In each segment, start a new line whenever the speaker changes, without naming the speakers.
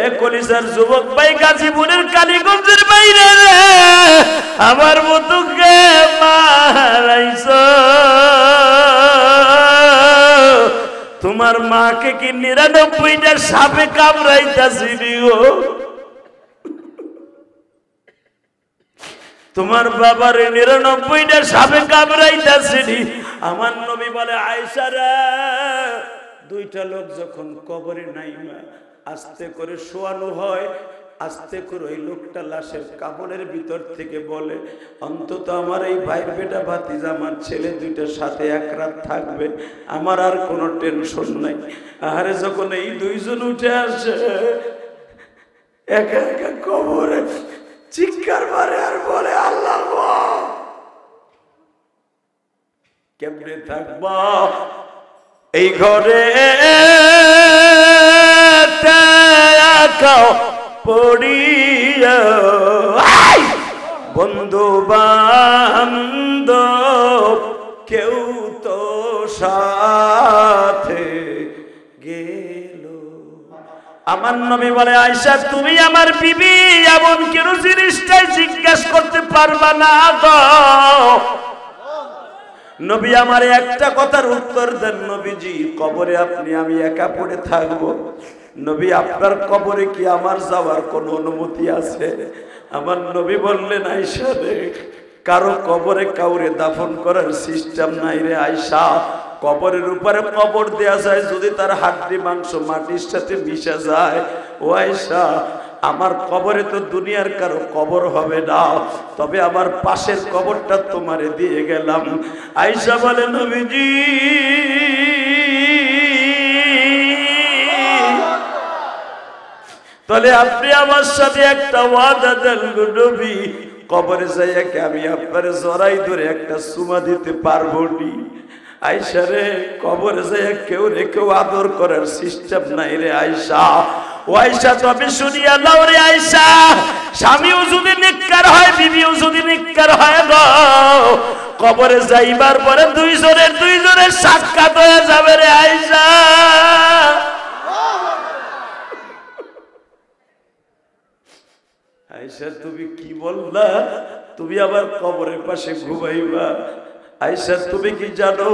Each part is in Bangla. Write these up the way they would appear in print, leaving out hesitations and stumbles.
এ কলিজার যুবক ভাই, গাজীপুরের কালীগঞ্জের বাইরে আমার মতো কে মারাইছো? তোমার মাকে কি ৯৯টা সাপে কামড়াইতাছি গো? তোমার বাবার ৯৯টা সাপে কামড়াইতাছি। আমার নবী বলে, আয়েশা রে, দুইটা লোক যখন কবরে নাইমা আস্তে করে শোয়ানো হয়, আস্তে করে ওই লোকটা লাশের কাপড়ের ভিতর থেকে বলে, অন্তত আমার এই ভাইয়ের বেটা ভাতিজা আমার ছেলে দুইটার সাথে এক রাত থাকবে, আমার আর কোনো টেনশন নাই। আরে যখন এই দুইজন উঠে আসে একা একা কবরে চিৎকার মারে আর বলে, আল্লাহ কেমনে থাকবা এই ঘরে পড়িয়া, বন্ধু বান্ধব কেউ তো সাথে গেল। আমার নবী বলে, আয়েশা তুমি আমার বিবি, এমন কেন জিনিসটাই জিজ্ঞাসা করতে পারবা না গো? নবী আমার একটা কথার উত্তর দেন, নবীজি কবরে আপনি আমি একা পড়ে থাকবো, নবী আপনার কবরে কি আমার যাওয়ার কোনো অনুমতি আছে? আমার নবী বললেন, আয়েশা রে, কারো কবরে কাউরে দাফন করার সিস্টেম নাই রে আয়েশা। কবরের উপরে কবর দেয়া যায়, যদি তার হাড্ডি মাংস মাটির সাথে মিশে যায়। ও আয়েশা, আমার কবরে তো দুনিয়ার কারো কবর হবে না, তবে আমার পাশের কবরটা তোমারে দিয়ে গেলাম। আয়েশা বলে, নবীজি তাহলে আপনি আমার সাথে একটা ওয়াদা দেন গো নবী, কবরে যাইয়া কি আমি আপনার জড়াই ধরে একটা চুমা দিতে পারবো নি? আয়েশা রে, কবরে যাইয়া কেউ রে কেউ আদর করার সিস্টেম নাই রে আয়েশা। ও আয়েশা, তবে শুনিয়া নাও রে আয়েশা, স্বামীও যদি নিক্কার হয়, বিবিও যদি নিক্কার হয় গো, কবরে যাইবার পরে দুইজনের সাক্ষাৎ হয়ে যাবে রে আয়েশা। আয়েশা তুমি কি বললা? তুমি আবার কবরের পাশে ঘুমাইবা? আয়েশা তুমি কি জানো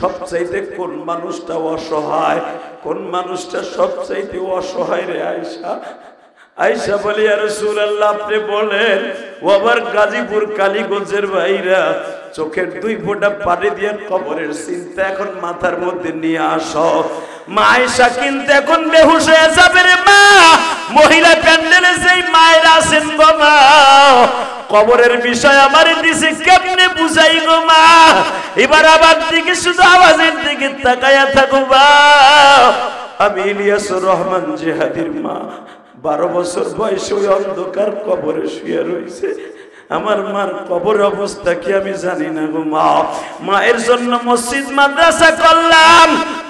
সবচাইতে কোন মানুষটা অসহায়? কোন মানুষটা সবচাইতে অসহায় রে আয়েশা? আয়েশা বলি, ইয়া রাসূলুল্লাহ আপনি বলেন। ও আবার গাজীপুর কালীগঞ্জের ভাইরা, চোখের দুই ফোঁটা পানি দিয়ে কবরের চিন্তা এখন মাথার মধ্যে নিয়ে আসো। মা আয়েশা কিন্তু এখন বেহুশ হয়ে যাবে রে মা। মহিলা প্যান্ডেলে যেই মায়ের আছেন গো মা, কবরের বিষয় আমার দিছে কেমনে বুঝাই গো মা? এবার আমার দিকে শুধু আওয়াজের দিকে তাকায়া থাকো মা। আমি ইলিয়াসুর রহমান জিহাদির মা, 12 বছর বয়সে ওই অন্ধকার কবরে শুয়ে রয়েছে। আমার মার কবর অবস্থা কি আমি জানি না গো মা। মায়ের জন্য মসজিদ মাদ্রাসা করলাম,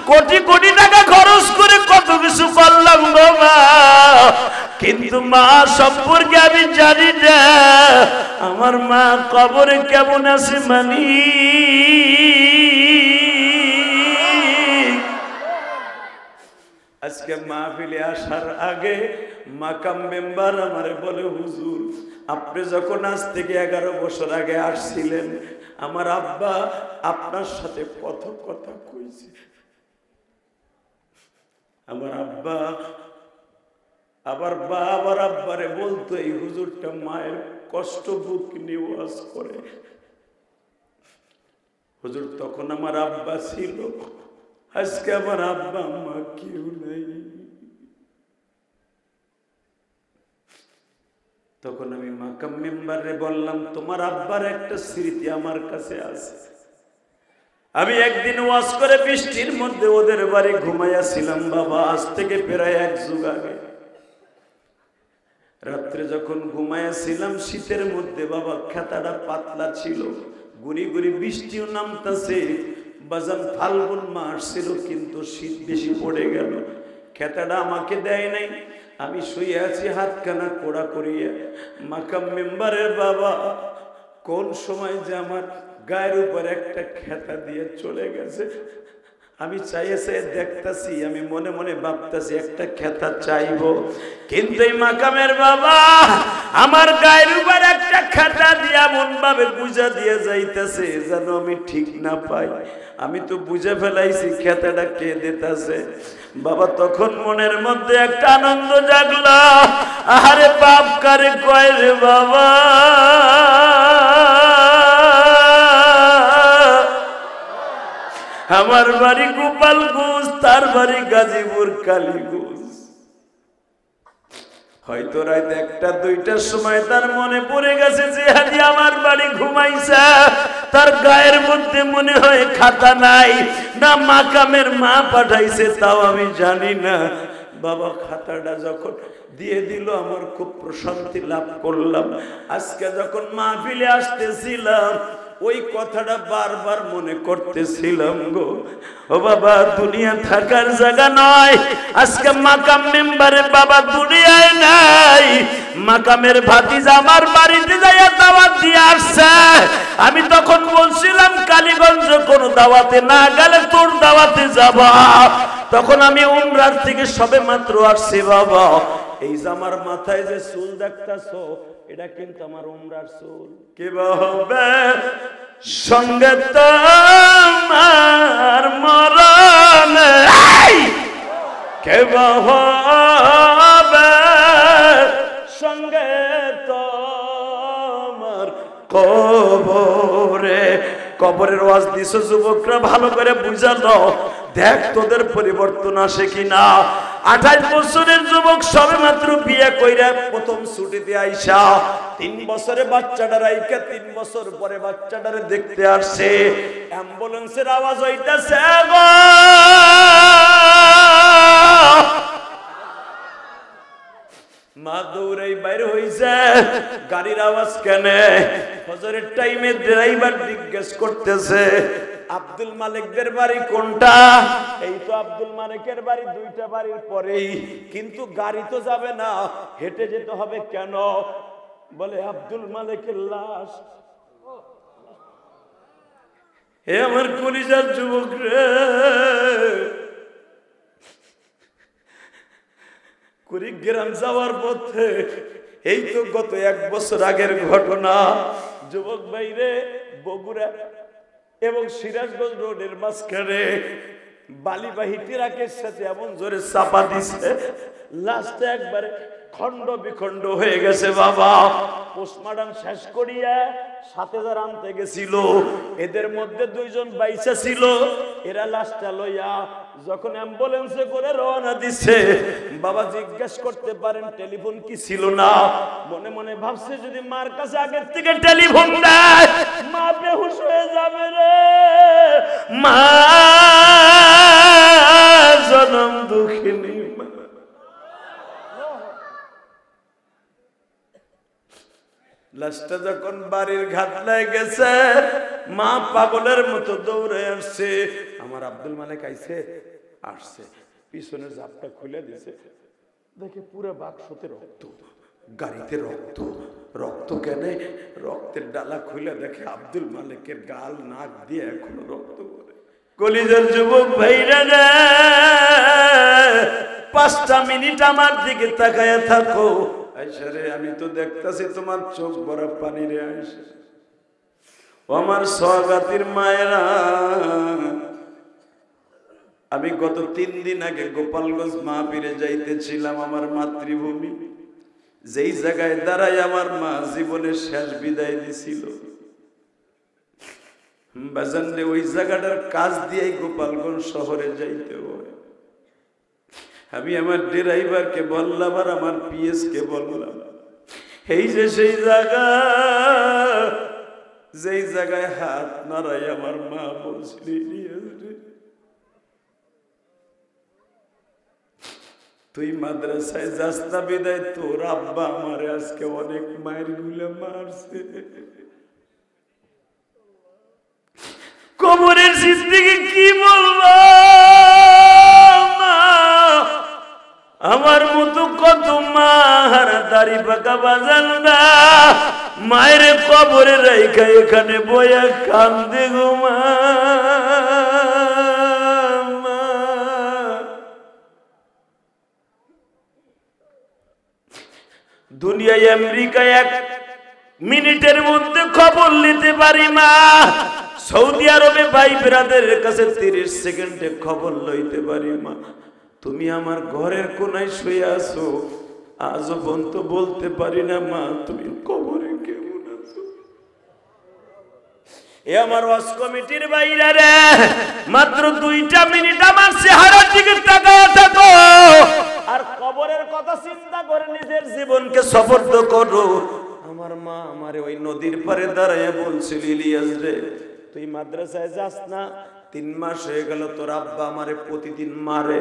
কোটি কোটি টাকা খরচ করে কত কিছু করলাম গো মা, কিন্তু মা সম্পর্কে আমি জানি না আমার মা কবরে কেমন আছে মানি। আজকে মাহফিলে আসার আগে মাকাম মেম্বার আমারে বলে, হুজুর আপনি যখন আজ থেকে 11 বছর আগে আসছিলেন, আমার আব্বা আপনার সাথে কত কথা কইছে। আমার আব্বা আবার বাবার আব্বারে বলতো, এই হুজুরটা মায়ের কষ্ট বুক নিয়ে ওয়াজ করে। হুজুর তখন আমার আব্বা ছিল, আজকে আমার আব্বা আম্মা কেউ নেই। তখন আমি মাকাম মেম্বারে বললাম, তোমার আব্বার একটা স্মৃতি আমার কাছে আছে। আমি একদিন ওয়াজ করে বৃষ্টির মধ্যে ওদের বাড়ি ঘুমাইয়াছিলাম বাবা, আজ থেকে প্রায় 1 যুগ আগে। রাত্রে যখন ঘুমাইয়াছিলাম শীতের মধ্যে বাবা, খেতাটা পাতলা ছিল, গুড়ি গুড়ি বৃষ্টিও নামতেছে। বাজান ফাল্গুন মাস ছিল, কিন্তু শীত বেশি পড়ে গেল। খেতাটা আমাকে দেয় নাই, আমি শুয়ে আছি হাতখানা কোড়া করিয়া। মাকাম মেম্বারের বাবা কোন সময় যে আমার গায়ের উপর একটা খেতা দিয়ে চলে গেছে, আমি চাইছে দেখতাছি, আমি মনে মনে ভাবতাছি একটা খেতা চাইবো, কিন্তু এই মাকামের বাবা আমার গায়ের উপর একটা খেতা দিয়া মন ভাবে বুঝা দিয়ে যাইতেছে যেন আমি ঠিক না পাই। আমি তো বুঝে ফেলাইছি খেতাটা কে দিতেছে। বাবা তখন মনের মধ্যে একটা আনন্দ জাগলো, আরে বাপ কারে কয় রে বাবা, আমার বাড়ি গোপালগঞ্জ, তার বাড়ি গাজীপুর কালীগঞ্জ। হয়তো রাত 1-2টার সময় তার মনে পড়ে গেছে যে হাজি আমার বাড়ি ঘুমাইছে, তার গায়ের মধ্যে মনে হয় খাতা নাই, না মাকামের মা পাঠাইছে তাও আমি জানি না। বাবা খাতাটা যখন দিয়ে দিল আমার খুব প্রশান্তি লাভ করলাম। আজকে যখন মাহফিলে আসতেছিলাম ওই কথাটা বারবার মনে করতেছিলাম গো। ও বাবা দুনিয়া থাকার জায়গা নয়, আজকে মাকাম মেম্বারে বাবা দুনিয়ায় নাই, মাকামের ভাতিজা আমার বাড়িতে যাইয়া দাওয়াত দিয়ে আসছে। আমি তখন বলছিলাম কালীগঞ্জ কোন দাওয়াতে না গেলে তোর দাওয়াতে যাবা। তখন আমি উমরার থেকে সবে মাত্র আসছি বাবা। এই যে আমার মাথায় যে চুল দেখতাছো এটা কিন্তু আমার উমরার চুল। কে হবে সঙ্গে তোমার মরণ, কে হবে সঙ্গে তোমার কবরে। কবরের ওয়াজ দিছো যুবকরা, ভালো করে বুঝা দাও, দেখ তোদের পরিবর্তন আসে কিনা। 28 বছরের যুবক সবে মাত্র বিয়ে কইরা প্রথম ছুটিতে আইসা 3 বছরে বাচ্চাটা রাইখা 3 বছর পরে বাচ্চাটারে দেখতে আসছে। অ্যাম্বুলেন্সের আওয়াজ হইতাছে গো, মা দৌড়াই বাইরে হইছে, গাড়ির আওয়াজ কেনে? ফজরের টাইমে ড্রাইভার জিজ্ঞেস করতেছে আব্দুল মালিকদের বাড়ি কোনটা? এই তো আব্দুল মালিকের বাড়ি 2টা বাড়ির পরেই, কিন্তু গাড়ি তো যাবে না, হেঁটে যেতে হবে কেন? বলে আব্দুল মালিকের লাশ। হে আমার কলিজার যুবক রে, কুড়িগ্রাম যাওয়ার পথে, এই তো গত 1 বছর আগের ঘটনা, যুবক ভাইরে বগুড়া এবং সিরাজগঞ্জ রোডের মাঝখানে বালিবাহী ট্রাকের সাথে এমন জোরে চাপা দিছে, লাস্টে একবারে খন্ড বিখণ্ড হয়ে গেছে বাবা। পোস্টমর্টম শেষ করিয়া 7,000 আনতে গেছিল, এদের মধ্যে 2 জন বাইসা ছিল। এরা লাশটা লইয়া যখন অ্যাম্বুলেন্সে করে রওনা দিছে, বাবা জিজ্ঞেস করতে পারেন টেলিফোন কি ছিল না? মনে মনে ভাবছে যদি মার কাছে আগের থেকে টেলিফোন দেয় মা বেহুশ হয়ে যাবে রে, মা জনম দুঃখিনী। লাশটা যখন বাড়ির ঘাটলায় গেছে, মা পাগলের মতো দৌড়ে আসছে। আমার আব্দুল মালিক আইছে, আসছে, পিছনের জাপটা খুলে দিছে, দেখে পুরো বাক্সতে রক্ত, গাড়িতে রক্ত। রক্ত কেন? রক্তের ডালা খুলে দেখে আব্দুল মালিকের গাল নাক দিয়ে এখনো রক্ত পড়ে। কলিজার যুবক ভাইরা রে, 5টা মিনিট আমার দিকে তাকায়া থাকো। আইসারে আমি তো দেখতাছি তোমার চোখ ভরা পানি রে আইসা। আমার সওগাতির মায়েরা, আমি গত 3 দিন আগে গোপালগঞ্জ মাহফিলে যাইতেছিলাম, আমার মাতৃভূমি, যেই জায়গায় দাঁড়াই আমার মা জীবনের শেষ বিদায় দিছিল। বাজানরে ওই জায়গাটার কাজ দিয়েই গোপালগঞ্জ শহরে যাইতে হয়। আমি আমার ড্রাইভারকে বললাম আর আমার পিএস কে বললাম, এই যে সেই জায়গা, যেই জায়গায় হাত নাড়াই আমার মা বলছিলি, তুই মাদ্রাসায় যাস না বিদায় তোর আব্বা আমারে আজকে অনেক মায়ের গুলে মারছে। কবরের জিন্দেগি কি বলবো, আমার মতো কত মা হারা দাড়ি পাকা বাজান না, মায়ের কবরে রেখা এখানে বয়া কান্দে গো মা। দুনিয়ায় আমেরিকায় 1 মিনিটের মধ্যে খবর নিতে পারি মা, সৌদি আরবে ভাই ব্রাদারের কাছে 30 সেকেন্ডে খবর লইতে পারি মা। তুমি আমার ঘরের কোনায় শুয়ে আছো, আজও পর্যন্ত বলতে পারি না মা তুমি কবরে কেমন আছো। এ আমার ওয়াজ কমিটির বাইরে রে, মাত্র 2টা মিনিট আমার চেহারার দিকে তাকায় থাকো, আর কবরের কথা চিন্তা করে নিজের জীবনকে সফর্দ করো। আমার মা আমারে ওই নদীর পারে দাঁড়ায় বলছিল, ইলিয়াস রে তুই মাদ্রাসায় যাস না, 3 মাস হয়ে গেল তোর আব্বা আমারে প্রতিদিন মারে,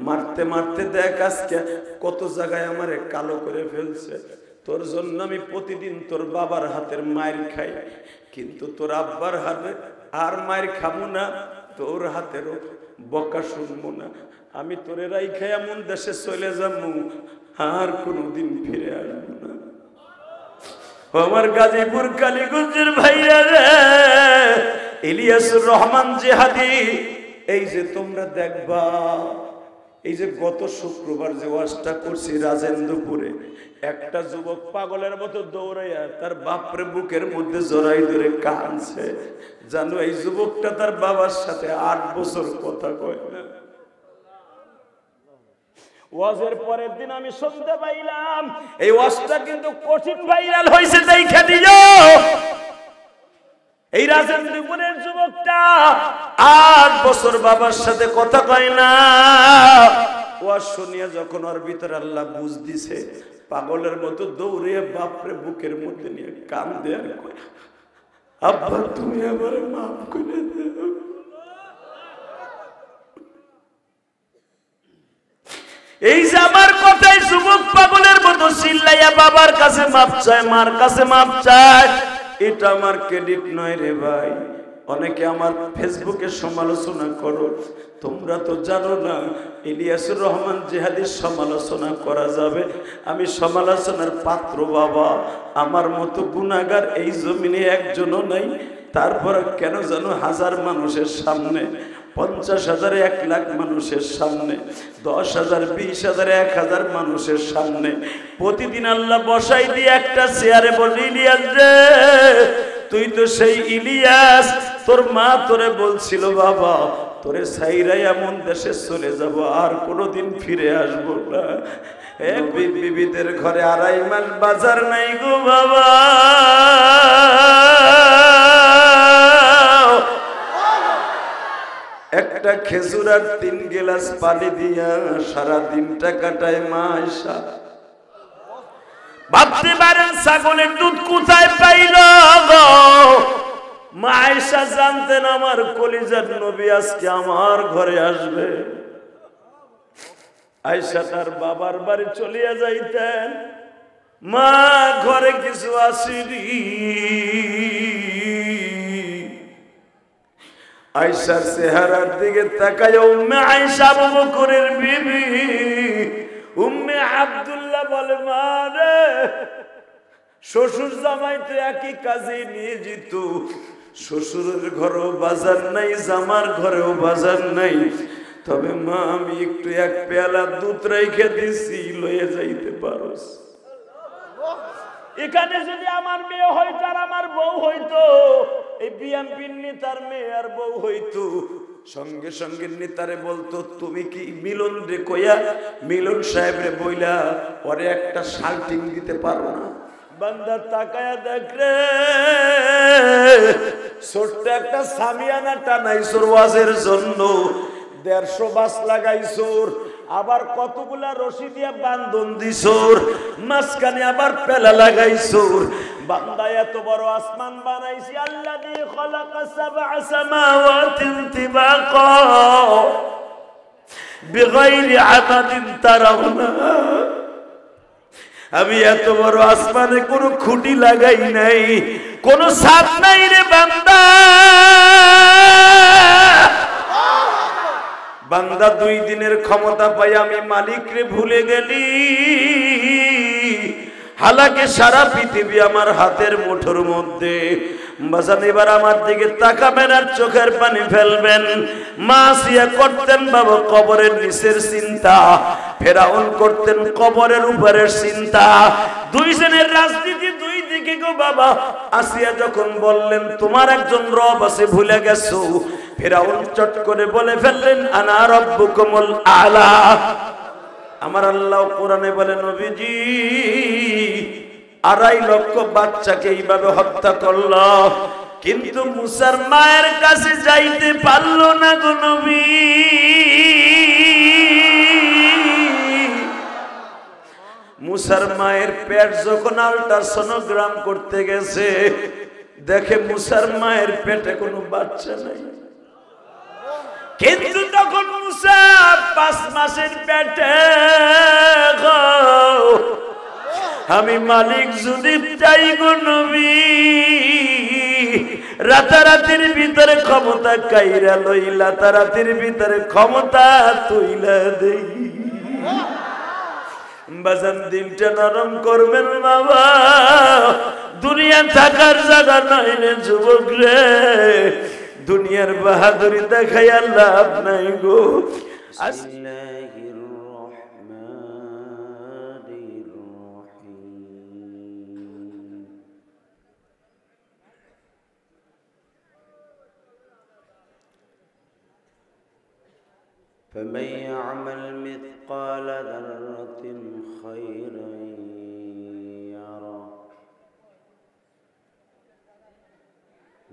মারতে মারতে দেখ আজকে কত জায়গায় আমারে কালো করে ফেলছে। তোর জন্য আমি প্রতিদিন তোর বাবার হাতের মায়ের খাই, কিন্তু তোর আব্বার হাতে আর মায়ের খাবো না, তোর হাতেরও বকা শুনবো না। আমি তোরে রাইখা এমন দেশে চলে যাবো আর কোনোদিন ফিরে আসবো না। আমার গাজীপুর কালীগঞ্জের ভাইরা রে, ইলিয়াসুর রহমান জিহাদি, এই যে তোমরা দেখবা, এই যে গত শুক্রবার যে ওয়াজটা করছি রাজেন্দ্রপুরে, একটা যুবক পাগলের মতো দৌড়াইয়া তার বাপরে বুকের মধ্যে জড়াই ধরে কাঁদছে। জানো এই যুবকটা তার বাবার সাথে 8 বছর কথা কয় না। ওয়াজের পরের দিন আমি শুনতে পাইলাম এই ওয়াজটা কিন্তু কঠিন ভাইরাল হয়েছে, দেখা দিও। এই রাজেন্দ্রপুরের যুবকটা 8 বছর বাবার সাথে কথা কয় না। ওয়াজ শুনিয়া যখন ওর ভিতরে আল্লাহ বুঝ দিছে, পাগলের মতো দৌড়ে বাপরে বুকের মধ্যে নিয়ে কান্দে আর কয়, আব্বা তুমি আমারে মাফ করে দাও। এই যে আমার কথায় যুবক পাগলের মতো চিল্লাইয়া বাবার কাছে মাপ চায়, মার কাছে মাপ চায়, এটা আমার ক্রেডিট নয় রে ভাই। অনেকে আমার ফেসবুকে সমালোচনা করো, তোমরা তো জানো না ইলিয়াসুর রহমান জিহাদির সমালোচনা করা যাবে। আমি সমালোচনার পাত্র বাবা, আমার মতো গুনাহগার এই জমিনে একজনও নাই। তারপর কেন জানো 1000 মানুষের সামনে, 50,000 1 লাখ মানুষের সামনে, 10,000 20,000 1000 মানুষের সামনে প্রতিদিন আল্লাহ বসাই দিয়ে একটা চেয়ারে বলি, ইলিয়াস রে তুই তো সেই ইলিয়াস, তোর মা তোরে বলছিল বাবা তোরে সাইরাই এমন দেশে চলে যাব আর কোনোদিন ফিরে আসবো না। বিবিদের ঘরে 2.5 মাস বাজার নাই গো বাবা, একটা খেজুর আর 3 গ্লাস পানি দিয়া সারা দিনটা কাটায় মা আয়েশা। ভাবতে পারেন ছাগলের দুধ কোথায় পাইল গো? মা আয়েশা জানতেন আমার কলিজার নবী আজকে আমার ঘরে আসবে। আয়েশা তার বাবার বাড়ি চলিয়া যাইতেন, মা ঘরে কিছু আসেনি। আয়েশার চেহারার দিকে তাকায় উম্মে আয়েশা আবু বকরের বিবি উম্মে আব্দুল্লাহ বলে, মা রে শ্বশুর জামাই তো একই কাজে নিয়ে যেত, শ্বশুরের ঘরেও বাজার নাই, জামার ঘরেও বাজার নাই, তবে মা আমি একটু 1 পেয়ালা দুধ রেখে দিছি, লয়ে যাইতে পারোস। এখানে যদি আমার মেয়ে হইতো আর আমার বউ হইতো, এই বিএনপির নেতার মেয়ে আর বউ হইতো, সঙ্গে সঙ্গে নেতারে বলতো তুমি কি মিলন রে কইয়া মিলন সাহেব রে বইলা পরে একটা শাল্টিং দিতে পারো না। বান্দা তাকায়া দেখ রে, ছোট্ট একটা সামিয়ানা টানাইছোর ওয়াজের জন্য, 150 বাস লাগাইছোর, আবার কতগুলা রশি দিয়া বান্ধন দিছোর, মাঝখানে আবার পেলা লাগাইছোর। বান্দা এত বড় আসমান বানাইছি, আল্লাযী খালাকা 7 সামাওয়াতিন তিবাকা বিগাইরি আমাদিন তারাউনা। আমি এত বড় আসমানে কোনো খুঁটি লাগাই নাই, কোনো ছাদ নাই রে বান্দা। বান্দা 2 দিনের ক্ষমতা পাই আমি মালিক রে ভুলে গেলি, হালাকে সারা পৃথিবী আমার হাতের মুঠোর মধ্যে। বাজান এবার আমার দিকে তাকাবেন আর চোখের পানি ফেলবেন। মা সিয়া করতেন বাবা কবরের নিচের চিন্তা, ফেরাউন করতেন কবরের উপরের চিন্তা। দুইজনের রাজনীতি দুই দিকে গো বাবা। আসিয়া যখন বললেন তোমার একজন রব আছে ভুলে গেছো, ফেরাউন চট করে বলে ফেললেন আনা রাব্বুকুমুল আলা। আমার আল্লাহ কোরআনে বলে নবীজি 2.5 লক্ষ বাচ্চাকে এইভাবে হত্যা করলো, কিন্তু মুসার মায়ের কাছে যাইতে পারল না গো নবী। মুসার মায়ের পেট যখন আল্ট্রাসোনোগ্রাম করতে গেছে, দেখে মুসার মায়ের পেটে কোনো বাচ্চা নাই। কিন্তু তখন মুসা 5 মাসের পেটে, আমি মালিক যদি চাই গো নবী রাতারাতির ভিতরে ক্ষমতা কাইরা লইলা, রাতারাতির ভিতরে ক্ষমতা তুইলা দেই। বাজান দিলটা নরম করবেন বাবা, দুনিয়া থাকার জায়গা নয় রে যুবক রে, দুনিয়ার বাহাদুরি দেখাইয়া লাভ নাই গো।
فمن يعمل مثقال ذرة خيرا يره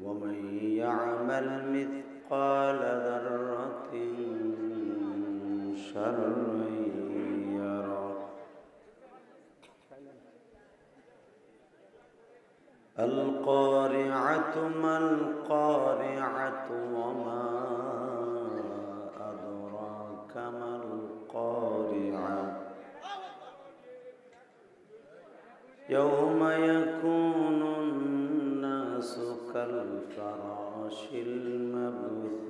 ومن يعمل مثقال ذرة شرا يره القارعة ما القارعة وما كما القارعة يوم يكون الناس كالفراش المبثوث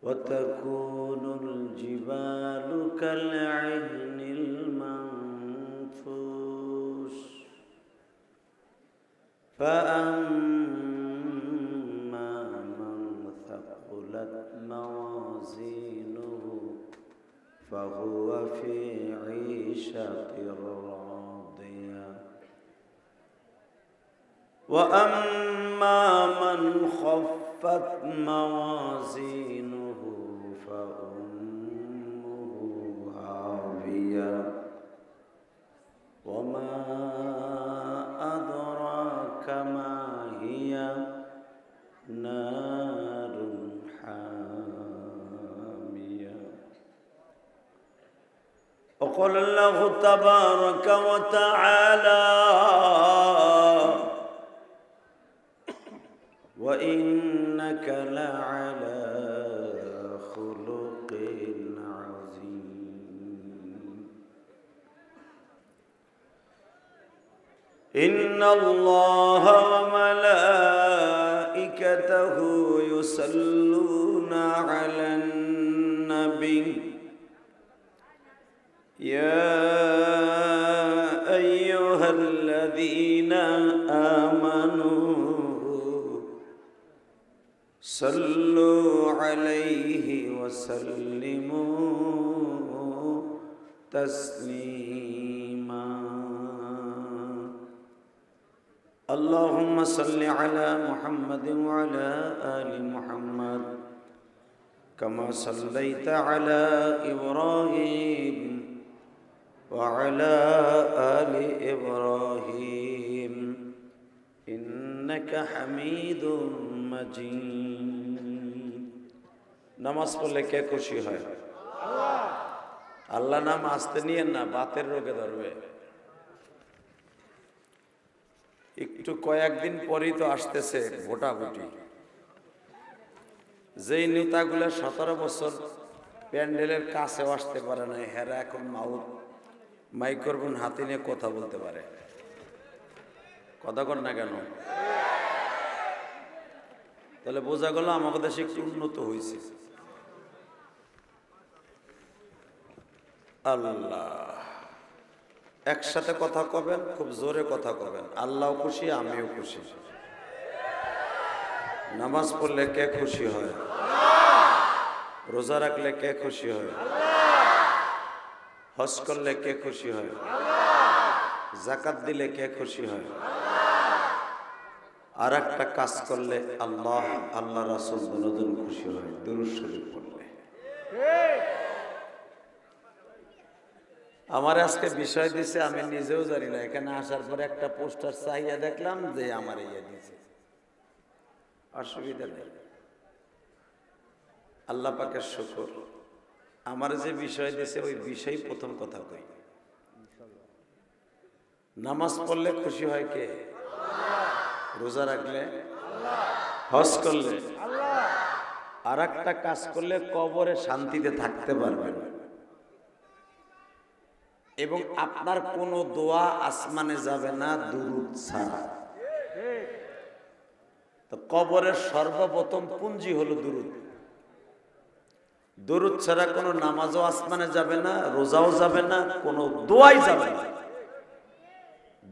وتكون الجبال كالعهن المنفوش فأما موازينه فهو في عيشة راضية وأما من خفت موازينه فأمه هاوية وما أدراك ما هي نار حامية وقال الله تبارك وتعالى وإنك لعلى خلق عظيم إن الله وملائكته يصلون على النبي يا أيها الذين آمنوا صلوا عليه وسلموا تسليما اللهم صل على محمد وعلى آل محمد كما صليت على إبراهيم وعلى آل إبراهيم إنك حميد مجيد নামাজ পড়লে কে খুশি হয়? আল্লাহ নাম আসতে নিয়েন না, বাতের রোগে ধরবে। একটু কয়েকদিন পরেই তো আসতেছে ভোটাভুটি। যেই নেতাগুলো 17 বছর প্যান্ডেলের কাছেও আসতে পারে না, হেরা এখন মাইক্রোফোন হাতে নিয়ে কথা বলতে পারে। কথা কর না কেন? তাহলে বোঝা গেল আমাদের দেশে একটু উন্নত হয়েছে। আল্লাহ একসাথে কথা কবেন, খুব জোরে কথা কবেন। আল্লাহ খুশি, আমিও খুশি। নামাজ পড়লে কে খুশি হয়? রোজা রাখলে কে খুশি হয়? হজ করলে কে খুশি হয়? যাকাত দিলে কে খুশি হয়? আর একটা কাজ করলে আল্লাহ আল্লাহ রাসূল দুজন খুশি হয়, দুরূদ শরীফ পড়লে। আমার আজকে বিষয় দিছে, আমি নিজেও জানি না। এখানে আসার পরে একটা পোস্টার চাইয়া দেখলাম যে আমার ইয়ে দিছে। অসুবিধা নেই, আল্লাহ পাকের শুকর। আমার যে বিষয় দিছে ওই বিষয় প্রথম কথা কই। নামাজ পড়লে খুশি হয় কে? রোজা রাখলে, হজ করলে, আর একটা কাজ করলে কবরে শান্তিতে থাকতে পারবেন এবং আপনার কোনো দোয়া আসমানে যাবে না দুরূদ ছাড়া। তো কবরের সর্বপ্রথম পুঁজি হলো দুরূদ। দুরূদ ছাড়া কোনো নামাজও আসমানে যাবে না, রোজাও যাবে না, কোনো দোয়াই যাবে না।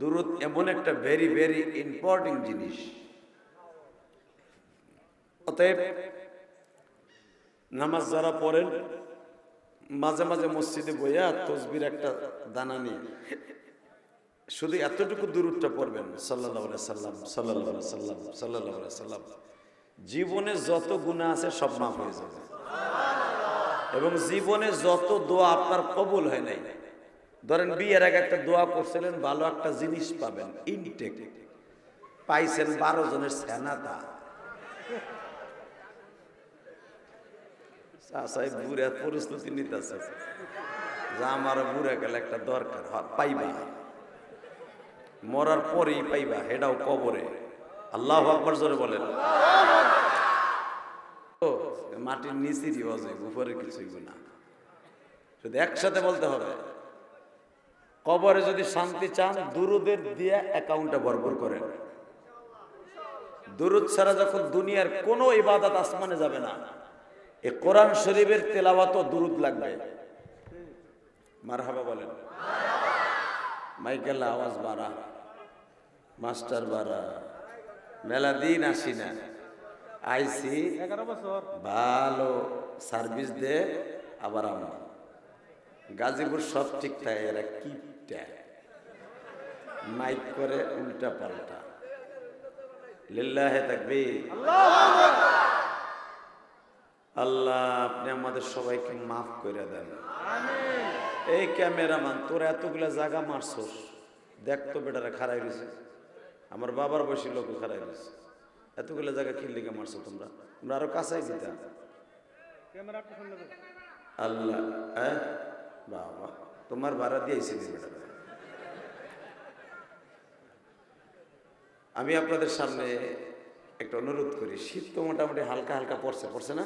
দুরূদ এমন একটা ভেরি ভেরি ইম্পর্টেন্ট জিনিস। অতএব নামাজ যারা পড়েন মাঝে মাঝে মসজিদে বইয়া তসবির একটা দানা নিয়ে শুধু এতটুকু দুরূদটা পড়বেন, সাল্লাল্লাহু আলাইহি সাল্লাম, সাল্লাল্লাহু আলাইহি সাল্লাম, সাল্লাল্লাহু আলাইহি সাল্লাম। জীবনে যত গুনাহ আছে সব মাফ হয়ে যাবে এবং জীবনে যত দোয়া আপনার কবুল হয় নাই, ধরেন বিয়ের আগে একটা দোয়া করছিলেন, ভালো একটা জিনিস পাবেন, ইনটেক পাইছেন 12 জনের সেনাটা, বুড়া পরিস্থিতি নিতেছে যে আমার বুড়া গেলে একটা দরকার পাইবা, মরার পরেই পাইবা, এটাও কবরে। আল্লাহু আকবার জোরে বলেন। মাটির নিচেরই অজয়, উপরে কিছুই না, শুধু একসাথে বলতে হবে। কবরে যদি শান্তি চান দুরূদের দিয়ে অ্যাকাউন্টে ভরপুর করেন। দুরূদ ছাড়া যখন দুনিয়ার কোনো ইবাদত আসমানে যাবে না, এই কোরআন শরীফের তেলাওয়াতও দুরূদ লাগবে। মারহাবা বলেন। মাইকেল আওয়াজ বাড়া, মাস্টার বাড়া, মেলা দিন আসি না, আইসি 11 বছর, ভালো সার্ভিস দে। আবার আমার গাজীপুর সব ঠিক থাকে, এরা কিপটা মাইক করে উল্টা পাল্টা। লিল্লাহে তাকবীর। আল্লাহ আপনি আমাদের সবাইকে মাফ করে দেন। এই ক্যামেরাম্যান, তোর এতগুলা জায়গা মারছস, দেখতো বেটারা খারাই রয়েছে, আমার বাবার বয়সী লোক খারাই রয়েছে, এতগুলা জায়গা কি লিগে মারছো তোমরা? তোমরা আরো কাছাই দিতা। আল্লাহ বাবা, তোমার ভাড়া দিয়েছি। আমি আপনাদের সামনে একটা অনুরোধ করি, শীত তো মোটামুটি হালকা হালকা পড়ছে না?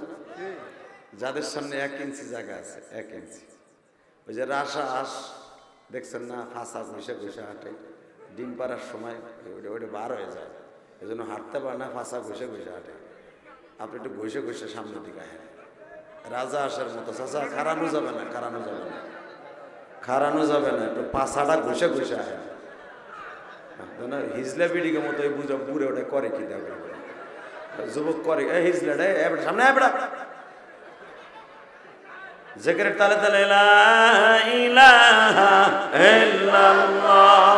যাদের সামনে 1 ইঞ্চি জায়গা আছে, 1 ইঞ্চি, ওই যে রাশা আস দেখছেন না, হাসা ঘুষে ঘুষে হাঁটে, ডিম পাড়ার সময় ওইটা বার হয়ে যায়, এই জন্য হাঁটতে পারে না, ফাঁসা ঘুষে ঘুষে হাঁটে। আপনি একটু ঘুষে ঘুষে সামনের দিকে আহেন, রাজা আসার মতো। চাচা খারানো যাবে না, খারানো যাবে না, খারানো যাবে না, একটু পাছাটা ঘুষে ঘুষে আহেন। হিজলা বিডিকে মতো এই বুঝা বুড়ে ওটা করে কি দেখে যুবক করে, হিজলা সামনে জিকিরের তালে তালে লা ইলাহা ইল্লাল্লাহ,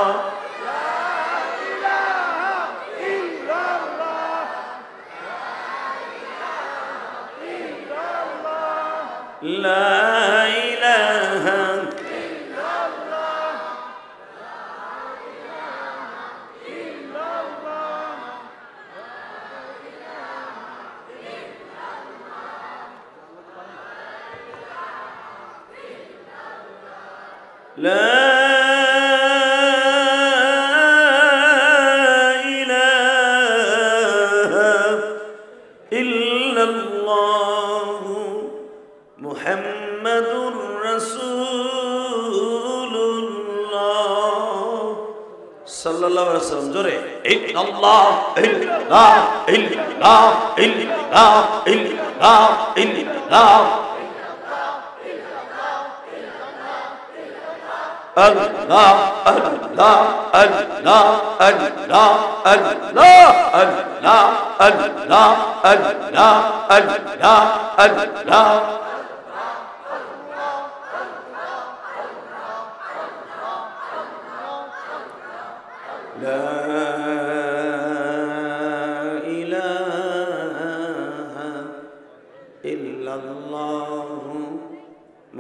লা ইলাহা لا إله إلا الله محمد رسول الله صلى الله عليه وسلم جوري إن الله إلا إلا إلا إلا إلا Allah Allah Allah Allah Allah Allah Allah Allah Allah Allah لا إله إلا الله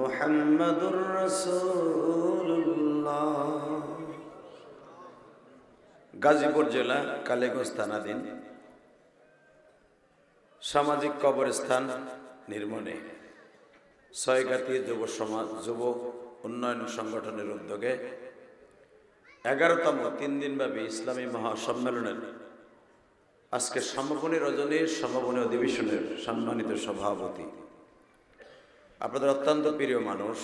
محمد رسول الله। Gazipur জেলা কালীগঞ্জ থানাধীন সামাজিক কবরস্থান নির্মাণে ছয়গাতি যুব সমাজ যুব উন্নয়ন সংগঠনের উদ্যোগে 11তম 3 দিনব্যাপী ইসলামী মহাসম্মেলনের আজকে সমাপনী রজনীর সমাপনী অধিবেশনের সম্মানিত সভাপতি, আপনাদের অত্যন্ত প্রিয় মানুষ,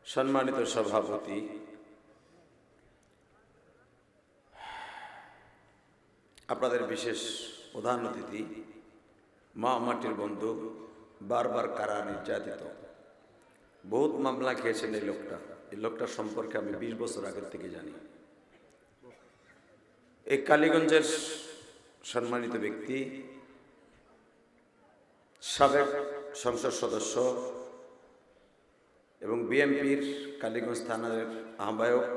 সম্মানিত সভাপতি, আপনাদের বিশেষ প্রধান অতিথি, মা মাটির বন্ধু, বারবার কারা নির্যাতিত, বহুত মামলা খেয়েছেন এই লোকটা সম্পর্কে আমি 20 বছর আগের থেকে জানি। এই কালীগঞ্জের সম্মানিত ব্যক্তি, সাবেক সংসদ সদস্য এবং বিএনপির কালীগঞ্জ থানার আহ্বায়ক,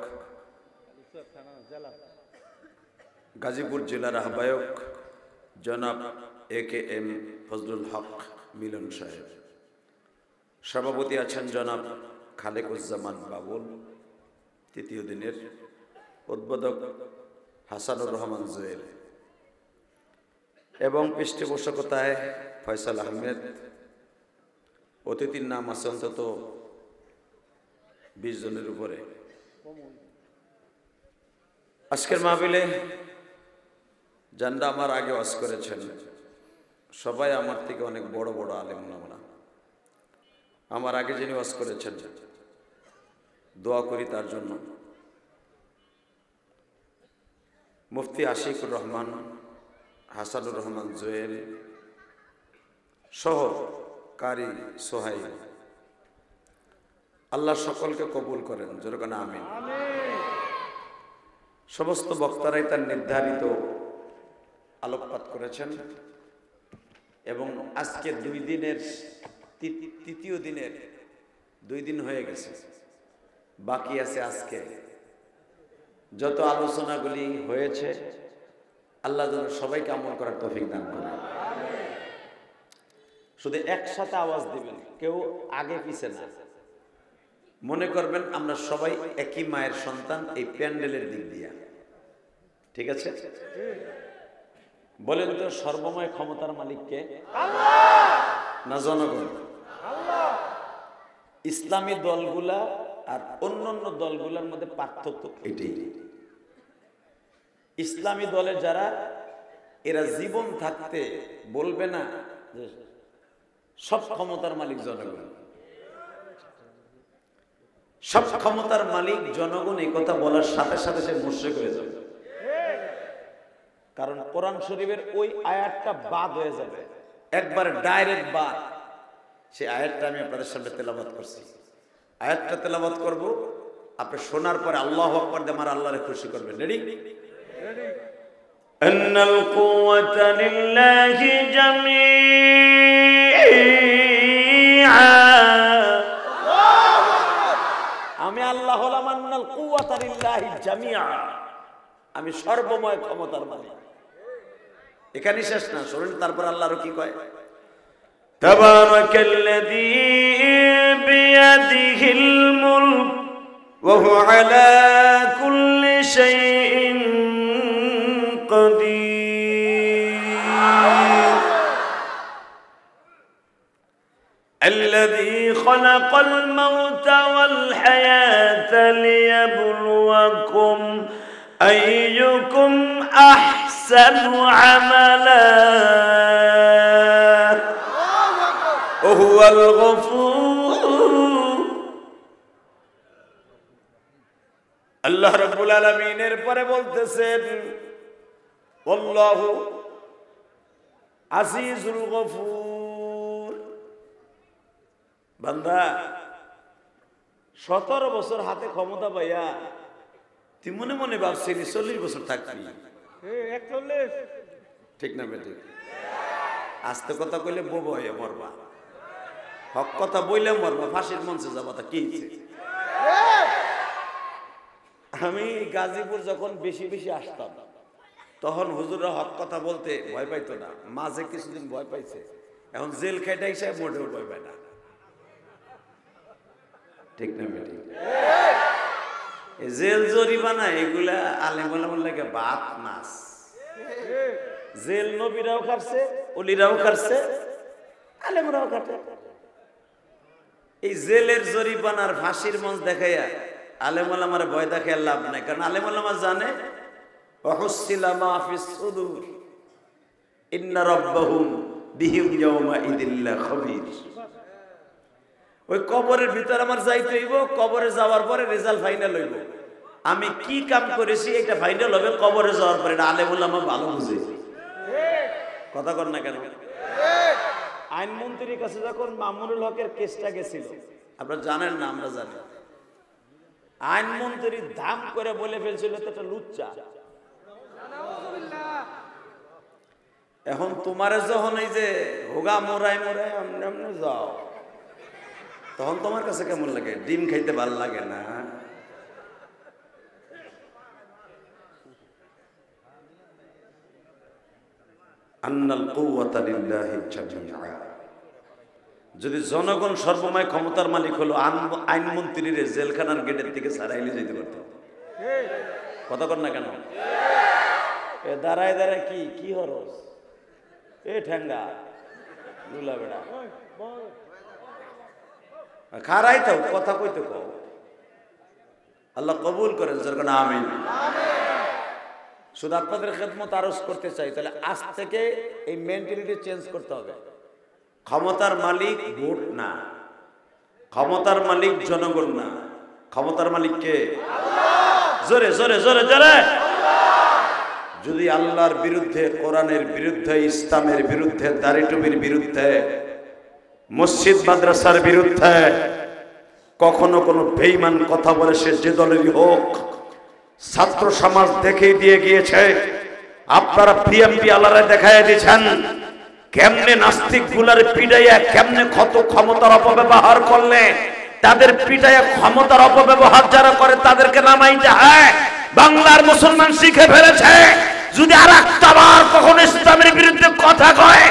গাজীপুর জেলার আহ্বায়ক জনাব AKM ফজলুল হক মিলন সাহেব, সভাপতি আছেন জনাব খালেকুজ্জামান বাবুল, তৃতীয় দিনের উদ্বোধক হাসানুর রহমান জুয়েল এবং পৃষ্ঠপোষকতায় ফয়সাল আহমেদ। অতিথির নাম আছে অন্তত 20 জনের উপরে। আজকের মাহফিলে যারা আমার আগে ওয়াজ করেছেন সবাই আমার থেকে অনেক বড় বড় আলেম ওলামা। আমার আগে যিনি ওয়াজ করেছেন দোয়া করি তার জন্য, মুফতি আশিকুর রহমান, হাসানুর রহমান জুয়েল সহ কারি সোহাইল, আল্লাহ সকলকে কবুল করেন, যেরকম আমিন। সমস্ত বক্তারাই তার নির্ধারিত আলোকপাত করেছেন এবং আজকে 2 দিনের তৃতীয় দিনের 2 দিন হয়ে গেছে, বাকি আছে আজকে। যত আলোচনাগুলি হয়েছে আল্লাহ যেন সবাইকে আমল করার তৌফিক দান করেন। শুধু একসাথে আওয়াজ দিবেন, কেউ আগে পিছে না। মনে করবেন আমরা সবাই একই মায়ের সন্তান এই প্যান্ডেলের দিক দিয়া, ঠিক আছে? বলেন তো সর্বময় ক্ষমতার মালিককে? না জনগণ? ইসলামী দলগুলা আর অন্যান্য দলগুলোর মধ্যে পার্থক্য এটাই। ইসলামী দলে যারা, এরা জীবন থাকতে বলবে না যে সব ক্ষমতার মালিক জনগণ, সব ক্ষমতার মালিক জনগণ। এই কথা বলার সাথে সাথে সে মুশরিক হয়ে যাবে, কারণ কোরআন শরীফের ওই আয়াতটা বাদ হয়ে যাবে, একবার ডাইরেক্ট বাদ। সেই আয়াতটা আমি আপনাদের সামনে তেলাওয়াত করছি, আয়াতটা তেলাওয়াত করব, আপনি শোনার পরে আল্লাহু আকবার দিয়ে আমার আল্লাহরে খুশি করবেন। রেডি? আন্নাল কুওয়াতা লিল্লাহি জামিআ। আমি আল্লাহ হলাম আন্নাল কুওয়াতা লিল্লাহি জামিআ, আমি সর্বময় ক্ষমতার মালিক। এখানে শেষ না, শুনুন তারপর আল্লাহ আরো কি কয়। তাবারাকাল্লাযী বিয়াদিহিল মুলক ওয়া হুয়া আলা কুল্লি শাইইন কাদির আল্লাযী খালাকাল মাউতা ওয়াল হায়াতা লিয়াবলুয়াকুম আইয়ুকুম আহসানু আমালা ওয়া হুয়াল গফুর। আল্লাহ রাব্বুল আলামিনের পরে বলতেছেন আল্লাহু আজিজুল গফুর। বান্দা 17 বছর হাতে ক্ষমতা পাইয়া তুই মনে মনে ভাবছিলি 40 বছর থাকবি, 41, ঠিক না বেটি? আস্তে কথা কইলে বউ হয়ে মরবা, হক কথা বইলে মরবা, ফাঁসির মঞ্চে যাবা, তা কি আমি গাজীপুর যখন বেশি বেশি আসতাম তখন হুজুররা হক কথা বলতে ভয় পাইতো না, মাঝে কিছুদিন ভয় পাইছে, এখন জেল খেটে হিসাবে মোটেও ভয় পায় না। ঠিক না বেটি? জেল জরিমানা এগুলা আলেম লাগে বাত মাছ। জেল নবীরাও খাটছে, অলিরাও খাটছে, আলেমরাও খাটে। এই জেলের জরিমানার ফাঁসির মঞ্চ দেখাইয়া আলেম ওলামার ভয় দেখায় লাভ নাই, কারণ আলেম ওলামা জানে ওয়াহুসিলা মা ফিস সুদূর ইন্না রাব্বাহুম বিহিম ইয়াওমা ইদিল্লা খবীর। ওই কবরের ভিতর আমার যাইতে হইব, কবরে যাওয়ার পরে রেজাল্ট ফাইনাল হইব, আমি কি কাম করেছি এটা ফাইনাল হবে কবরে যাওয়ার পরে। এটা আলেম ওলামা ভালো বুঝে। কথা কর না কেন? আইনমন্ত্রীর কাছে যখন মামুনুল হকের কেসটা গেছিল, আপনারা জানেন না, আমরা জানি, আইনমন্ত্রী দাম করে বলে ফেলছিল তো একটা লুচ্চা। এখন তোমার যখন এই যে হোগা মোরাই মোরাই আমনে আমনে যাও, তখন তোমার কাছে কেমন লাগে? ডিম খাইতে ভাল লাগে না? আন্নাল কুওয়াতা লিল্লাহি জামিআ। যদি জনগণ সর্বময় ক্ষমতার মালিক হলো, আইনমন্ত্রীর জেলখানার গেটের থেকে ছাড়াইলে যেতে পারত। কথা কর না কেন? এ দাঁড়ায় দাঁড়ায় কি কি হরস, এ ঠেঙ্গা লুলা বেড়া খারাই তো কথা কইতে কও। আল্লাহ কবুল করেন যেরকম আমিন। শুধু আপনাদের খেদমত আরজ করতে চাই, তাহলে আজ থেকে এই মেন্টালিটি চেঞ্জ করতে হবে। ক্ষমতার মালিক ভোট না, ক্ষমতার মালিক জনগণ না, ক্ষমতার মালিক কে? জোরে জোরে জোরে জোরে। যদি আল্লাহর বিরুদ্ধে, কোরআনের বিরুদ্ধে, ইসলামের বিরুদ্ধে, দাড়ি টুপির বিরুদ্ধে, মসজিদ মাদ্রাসার বিরুদ্ধে কখনো কোনো বেঈমান কথা বলে, সে যে দলেরই হোক, ছাত্র সমাজ দেখেই দিয়ে গিয়েছে। আপনারা পিএমপি আলারা দেখায় দিয়েছেন কেমনে নাস্তিক গুলার পিটাইয়া কেমনে কত ক্ষমতার অপব্যবহার করলে, তাদের পিটাইয়া ক্ষমতার অপব্যবহার যারা করে তাদেরকে নামাইতে হয়। বাংলার মুসলমান শিখে ফেলেছে, যদি আর একটা বার কখনো ইসলামের বিরুদ্ধে কথা কয়,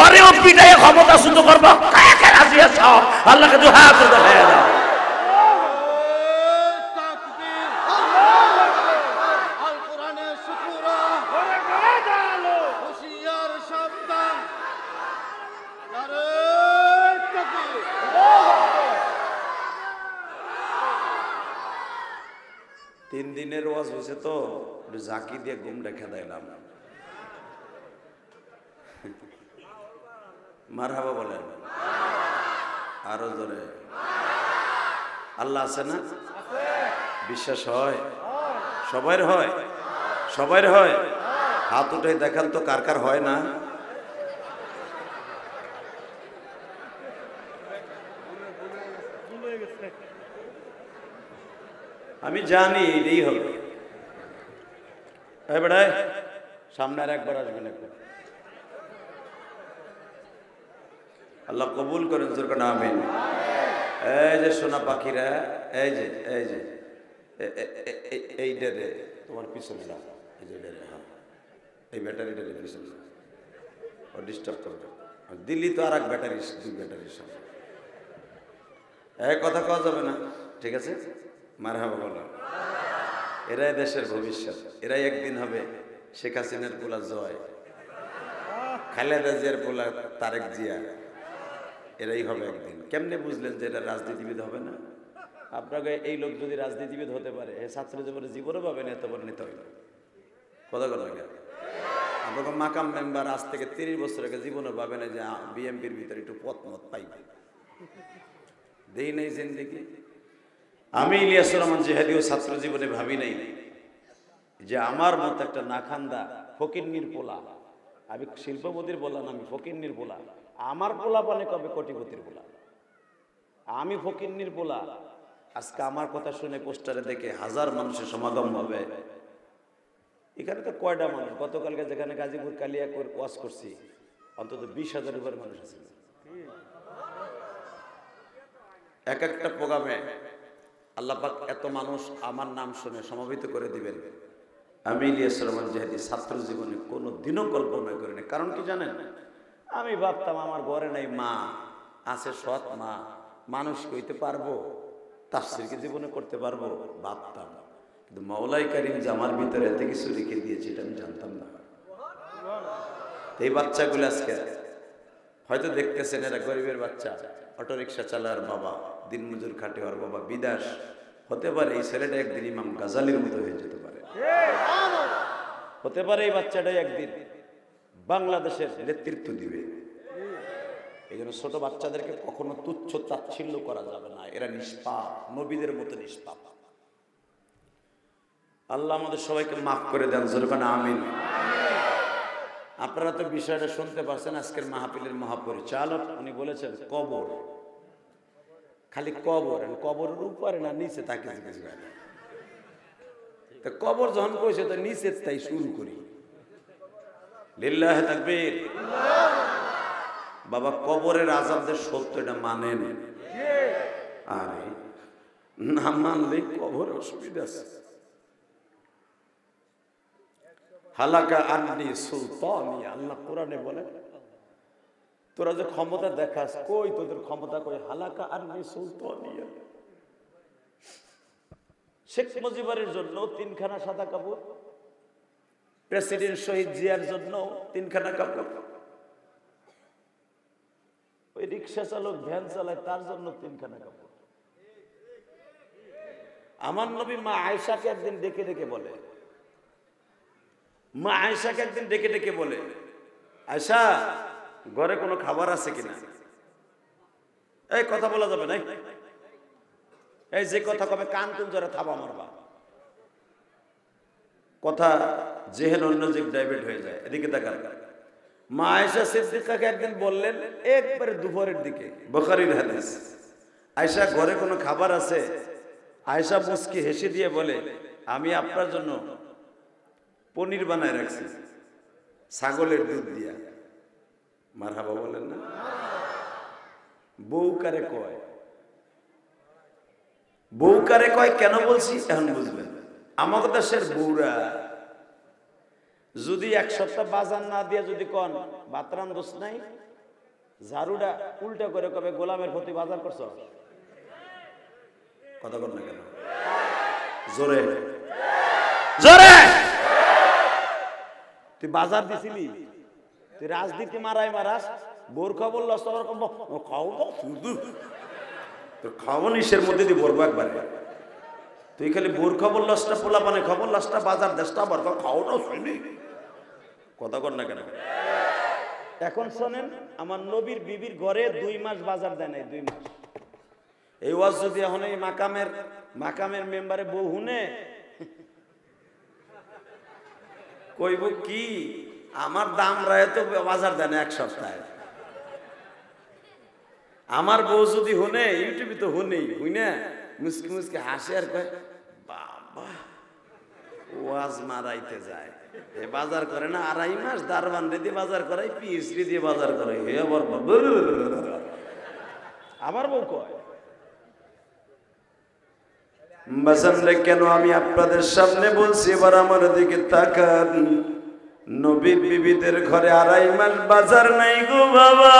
ওরেও পিটাইয়া ক্ষমতা শুধু করবো। কাকে রাজি আছো? আল্লাহকে দুহা করে দেখায় দাও। তিন দিনের ওয়াজ হয়েছে তো জাকি দিয়ে ঘুম রেখে দিলাম। মারহাবা বলেন আরো জোরে। আল্লাহ আছে না? বিশ্বাস হয়? সবার হয়? সবার হয়? হাত উঠে দেখান তো কার কার হয় না। আমি জানি এটাই হবে। বেড়ায় সামনে আর একবার আসবেন একবার। আল্লাহ কবুল করেন যেরকম আমিন। এই যে সোনা পাখিরা, এই যে এই যে এইটা রে তোমার পিছনে না, এই যে হ্যাঁ এই ব্যাটারিটা রে পিছনে ও ডিস্টার্ব করবে। দিল্লি তো আর এক ব্যাটারি, দুই ব্যাটারির সামনে এক কথা কওয়া যাবে না, ঠিক আছে? মারহাবা বলো। এরাই দেশের ভবিষ্যৎ, এরাই একদিন হবে শেখ হাসিনার পোলা জয়, খালেদা জিয়ার পোলা তারেক জিয়া, এরাই হবে একদিন। কেমনে বুঝলেন যে এটা রাজনীতিবিদ হবে না? আপনাকে এই লোক যদি রাজনীতিবিদ হতে পারে, ছাত্র জীবনে জীবনও পাবেন এত বড় নিতে হবে। কথা বল না কেন? আপনাকে মাকাম মেম্বার আজ থেকে 30 বছর আগে জীবনও পাবেন যে বিএমপির ভিতরে একটু পথ মত পাইবে। দেই নাই জিন্দেগি। আমি ইলিয়াসুর রহমান জিহাদিও ছাত্র জীবনে ভাবি নাই যে আমার মতো একটা নাখান্দা ফকিন্নির পোলা, আমি শিল্পপতির বললাম, আমি ফকিন্নির পোলা, আমার পোলা বলে কবে কোটিপতির পোলা, আমি ফকিন্নির পোলা। আজকে আমার কথা শুনে পোস্টারে দেখে হাজার মানুষের সমাগম হবে। এখানে তো কয়টা মানুষ, গতকালকে যেখানে গাজীপুর কালিয়া ওয়াজ করছি অন্তত 20,000 উপর মানুষ আছে। এক একটা প্রোগ্রামে আল্লাহ পাক এত মানুষ আমার নাম শুনে সমবেত করে দিবেন,
আমি ইলিয়াস রহমান জাহেদি ছাত্র জীবনে কোনো দিনও কল্পনা করিনি। কারণ কি জানেন,
আমি ভাবতাম আমার ঘরে নাই মা আছে, সৎ মা, মানুষ কইতে পারবো, তাফসীর কি জীবনে করতে পারবো ভাবতাম।
কিন্তু মাওলাই কারীম যে আমার ভিতরে এত কিছু রেখে দিয়েছে এটা আমি জানতাম না।
এই বাচ্চাগুলো আজকে হয়তো দেখতেছেন, এরা গরিবের বাচ্চা, অটোরিকশা চালার বাবা, দিনমজুর খাটে ওর বাবা বিদেশ।
হতে পারে এই ছেলেটা একদিন ইমাম গাজালির মতো হয়ে যেতে পারে,
হতে পারে এই বাচ্চাটাই একদিন বাংলাদেশের
নেতৃত্ব দিবে।
এই জন্য ছোট বাচ্চাদেরকে কখনো তুচ্ছ তাচ্ছিল্য করা যাবে না, এরা নিষ্পাপ, নবীদের মতো নিষ্পাপ।
আল্লাহ আমাদের সবাইকে মাফ করে দেন, জোরকানা আমিন।
আপনারা তো বিষয়টা শুনতে পারছেন, আজকের মাহফিলের মহাপরিচালক উনি বলেছেন কবর, খালি কবর, কবরের উপরে না নিচে তাকে জিজ্ঞেস করে। তা কবর যখন কইছে তো নিচে তাই শুরু করি।
লিল্লাহে তাকবীর। বাবা কবরের আযাবদের সত্য এটা মানেন, আরে না মানলে কবরে অসুবিধা আছে।
হালাকা আন্নি সুলতানি, আল্লাহ কোরআনে বলে তোরা যে ক্ষমতা দেখাস, কই তোদের ক্ষমতা কই? হালাকা আন্নি সুলতানি। শেখ মুজিবের জন্য 3খানা সাদা কাপড়, প্রেসিডেন্ট শহীদ জিয়ার জন্য 3খানা কাপড়, ওই রিক্সা চালক ভ্যান চালায় তার জন্য 3খানা কাপড়। আমার নবী মা আয়েশাকে একদিন ডেকে ডেকে বলে, মা আয়েশাকে একদিন ডেকে ডেকে বলে, আয়েশা ঘরে কোনো খাবার আছে কিনা? এই কথা বলা যাবে না, এই যে কথা কবে কান কোন জোরে থাবা মারবা,
কথা জেহেন অন্য দিক ডাইভার্ট হয়ে যায়। এদিকে তাকান।
মা আয়েশা সিদ্দিকাকে একদিন বললেন একবারে দুপুরের দিকে,
বুখারীর হাদিস, আয়েশা ঘরে কোনো খাবার আছে? আয়েশা মুস্কি হেসে দিয়ে বলে, আমি আপনার জন্য পনির বানায় রাখছি ছাগলের দুধ দিয়া। মারহাবা বলেন না?
বউ কারে কয়?
বউ কারে কয় কেন বলছি এখন বুঝবেন। আমাদের দেশের বউরা
যদি 1 সপ্তাহ বাজার না দিয়ে যদি কন বাতরান দোষ নাই, ঝাড়ুটা উল্টা করে কবে গোলামের প্রতি বাজার করছ।
কথা বল না কেন? জোরে জোরে।
তুই বাজার দিছিলি, তুই রাজনীতি মারাই মারাস, বোর খবর লস খাও শুধু
তোর খবর নিশের মধ্যে দিয়ে বলবো একবারে। তুই খালি বোর খবর লসটা, পোলা পানে খবর লসটা, বাজার দেশটা আবার খাও না শুনি। কথা কর না কেন?
এখন শোনেন, আমার নবীর বিবির ঘরে 2 মাস বাজার দেয় নাই, 2 মাস।
এই ওয়াজ যদি এখন এই
মাকামের মেম্বারে বউ হুনে
কইব কি, আমার দাম রায় তো বাজার দেন 1 সপ্তাহে। আমার বউ যদি হুনে, ইউটিউবে তো হুনেই, হুই না মুসকি মুসকি হাসে আর কয় বাবা ওয়াজ মারাইতে যায়। এ বাজার করে না 2.5 মাস, দারবান দিয়ে বাজার করাই, পিএইচডি দিয়ে বাজার করে। হে আবার
আমার বউ কয়
বাজানরে কেন আমি আপনাদের সামনে বলছি, এবার আমার দিকে তাকান। নবীর বিবিদের ঘরে 2.5 মাস বাজার নাই গো বাবা।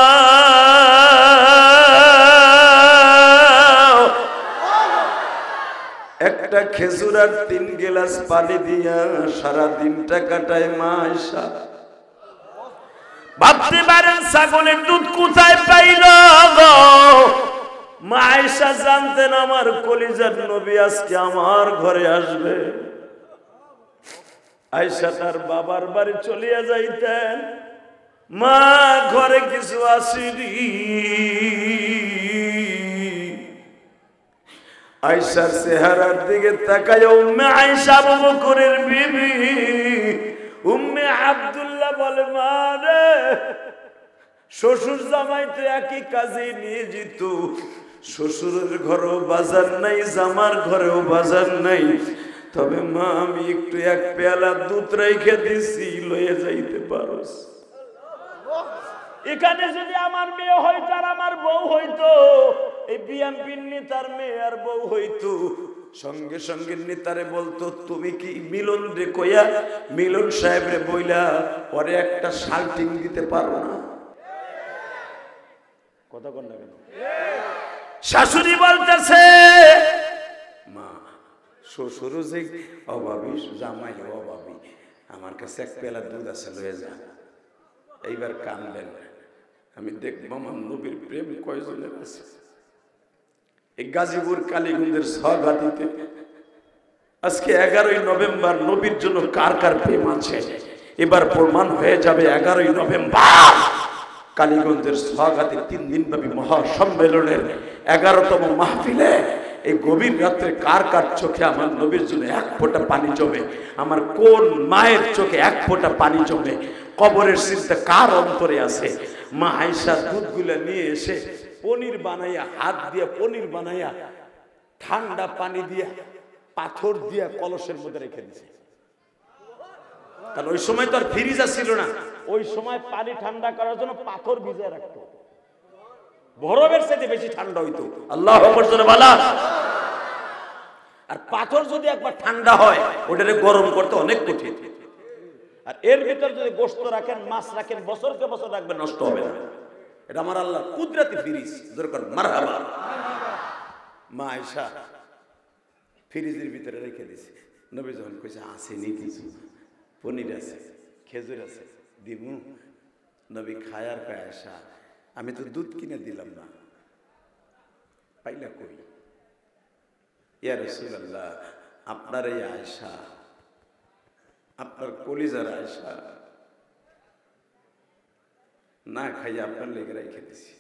একটা খেজুর আর 3 গ্লাস পানি দিয়া সারা দিনটা কাটায় মা আয়েশা। ভাবতে পারেন ছাগলের দুধ কোথায় পাইল গো? মা আয়েশা জানতেন আমার কলিজার নবী আজকে আমার ঘরে আসবে। আয়েশা তার বাবার বাড়ি চলিয়া যাইতেন, মা ঘরে কিছু আসেনি। আয়েশার চেহারার দিকে তাকায় উম্মে আয়েশা আবু বকরের বিবি উম্মে আব্দুল্লাহ বলে, মা রে, শ্বশুর জামাই তো একই কাজে নিয়ে যেত, শ্বশুরের ঘরেও বাজার নাই, জামার ঘরেও বাজার নাই, তবে মা আমি একটু 1 পেয়ালা দুধ রেখে দিছি, লয়ে যাইতে পারোস।
এখানে যদি আমার মেয়ে হইতো আর আমার বউ হইতো,
এই বিএনপির নেতার মেয়ে আর বউ হইতো, সঙ্গে সঙ্গে নেতারে বলতো তুমি কি মিলন রে কইয়া মিলন সাহেব রে বইলা পরে একটা শাল্টিং দিতে পারো না? কথা কন না কেন? শাশুড়ি বলতেছে মা শ্বশুর যে অভাবী, জামাই অভাবী, আমার কাছে এক পেলা দুধ আছে লয়ে যা। এইবার কানলেন, আমি দেখবো আমার নবীর প্রেম কয়জনের আছে। এই গাজীপুর কালীগঞ্জের সহঘাটিতে আজকে 11ই নভেম্বর নবীর জন্য কার কার প্রেম আছে এবার প্রমাণ হয়ে যাবে। 11ই নভেম্বর কালীগঞ্জের সহঘাতে 3 দিনব্যাপী মহাসম্মেলনের 11তম মাহফিলে এই গভীর রাত্রে কার কার চোখে আমার নবীর জন্য এক ফোঁটা পানি জমে, আমার কোন মায়ের চোখে এক ফোঁটা পানি জমে, কবরের চিন্তা কার অন্তরে আছে। মা আয়েশা দুধগুলা নিয়ে এসে পনির বানাইয়া, হাত দিয়ে পনির বানাইয়া ঠান্ডা পানি দিয়ে পাথর দিয়ে কলসের মধ্যে রেখে দিছে। কারণ ওই সময় তো আর ফ্রিজ ছিল না, ওই সময় পানি ঠান্ডা করার জন্য পাথর ভিজিয়ে রাখতো, বরফের চাইতে বেশি ঠান্ডা হইতো। আল্লাহু আকবার জোরে বলা। আর পাথর যদি একবার ঠান্ডা হয় ওটারে গরম করতে অনেক কঠিন। আর এর ভিতর যদি গোশত রাখেন, মাছ রাখেন, বছরকে বছর রাখবেন, নষ্ট হবে না। এটা আমার আল্লাহর কুদরতি ফ্রিজ। যেরকম মারহাবা। মা আয়েশা ফ্রিজের ভিতরে রেখে দিছে। নবী যখন কইছে আসেনি কিছু, পনির আছে, খেজুর আছে, দিমু। নবী খায়ার কয় আয়েশা আমি তো দুধ কিনে দিলাম না, পাইলা কই? ইয়া রাসূলুল্লাহ আপনার এই আয়েশা, আপনার কলিজার আয়েশা না খাইয়া আপনার লেগে রেখে দিছি।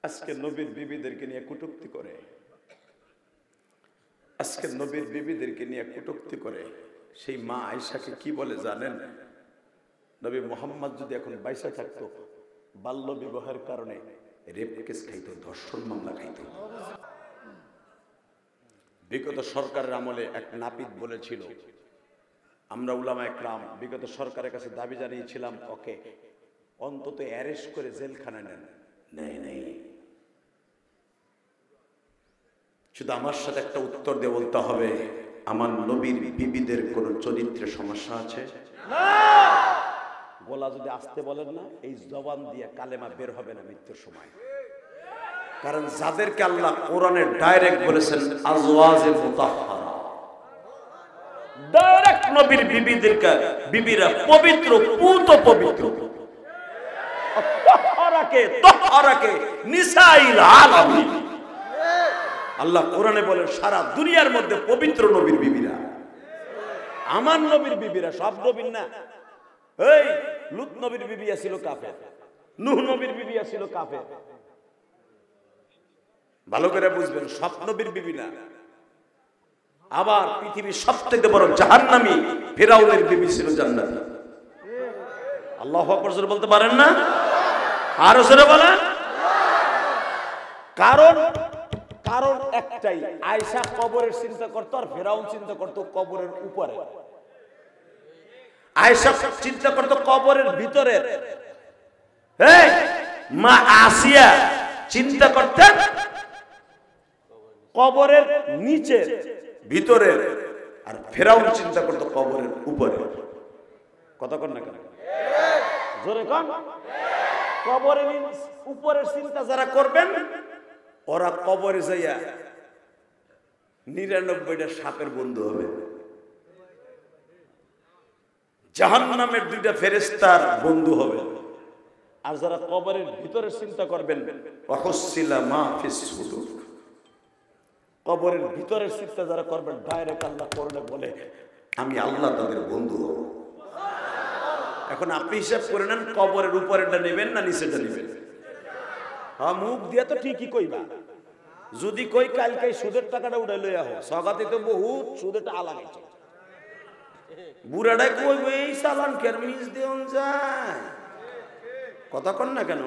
আজকে নবীর বিবিদেরকে নিয়ে কটূক্তি করে, আজকে নবীর বিবিদেরকে নিয়ে কটূক্তি করে। সেই মা আয়েশাকে কি বলে জানেন? নবী মুহাম্মদ যদি এখন বাইসা থাকতো, বাল্য বিবাহের কারণে রেপ কেস খাইতো, ধর্ষণ মামলা খাইতো। বিগত সরকারের আমলে এক নাপিত বলেছিল, আমরা উলামা একরাম বিগত সরকারের কাছে দাবি জানিয়েছিলাম ওকে অন্তত অ্যারেস্ট করে জেলখানায় নেন। নেই, শুধু আমার সাথে একটা উত্তর দিয়ে বলতে হবে, আমার নবীর বিবিদের কোন চরিত্রে সমস্যা আছে? গলা যদি আসতে বলেন না, এই জবান দিয়ে কালেমা বের হবে না মৃত্যুর সময়। কারণ যাদেরকে আল্লাহ কোরআনে ডাইরেক্ট বলেছেন আজওয়াজে মুতাহহারা, ডাইরেক্ট নবীর বিবিদেরকে, বিবিরা পবিত্র, পুত পবিত্র। তাহহারাকে নিসাইল আলামিন, আল্লাহ কোরআনে বলেন সারা দুনিয়ার মধ্যে পবিত্র নবীর বিবিরা। আমার নবীর বিবিরা, সব নবীর না। এই লূত নবীর বিবি ছিল কাফের, নূহ নবীর বিবি ছিল কাফের। ভালো করে বুঝবেন, সব নবীর বিবি না। আবার পৃথিবীর সবথেকে বড় জাহান্নামী ফিরাউনের বিবি ছিল জান্নাতি। আল্লাহু আকবার জোরে বলতে পারেন না? আরো জোরে বলেন। কারণ একটাই, আয়েশা কবরের চিন্তা করতো আর ফিরাউন চিন্তা করতো কবরের উপরে। আয়েশা চিন্তা করতো কবরের ভিতরে, মা আসিয়া চিন্তা করতেন কবরের নিচে ভিতরে, আর ফিরাউন চিন্তা করতো কবরের উপরে। কথা কন না কেন? জোরে কন। কবরের উপরের চিন্তা যারা করবেন ওরা কবরে যাইয়া 99টা সাপের বন্ধু হবে, জাহান্নামের 2টা ফেরেশতার বন্ধু হবে। আর যারা কবরের ভিতরের চিন্তা করবেন, ওয়াহুসিলা মা ফিস সুদুর, কবরের ভিতরের চিন্তা যারা করবেন, ডাইরেক্ট আল্লাহ কোরআনে বলে আমি আল্লাহ তাদের বন্ধু হব। এখন আপনি হিসাব করে নেন, কবরের উপরেরটা নেবেন না নিচেরটা নেবেন? হ্যাঁ, মুখ দিয়ে তো ঠিকই কইবা। যদি কই কালকে সুদের টাকাটা উঠাই লইয়া হোক, সগাতে তো বহুত সুদের টাকা লাগাইছে, বুড়াটাই কইবে এই চালান কেন মিস দেন যায়। কথা কন না কেন?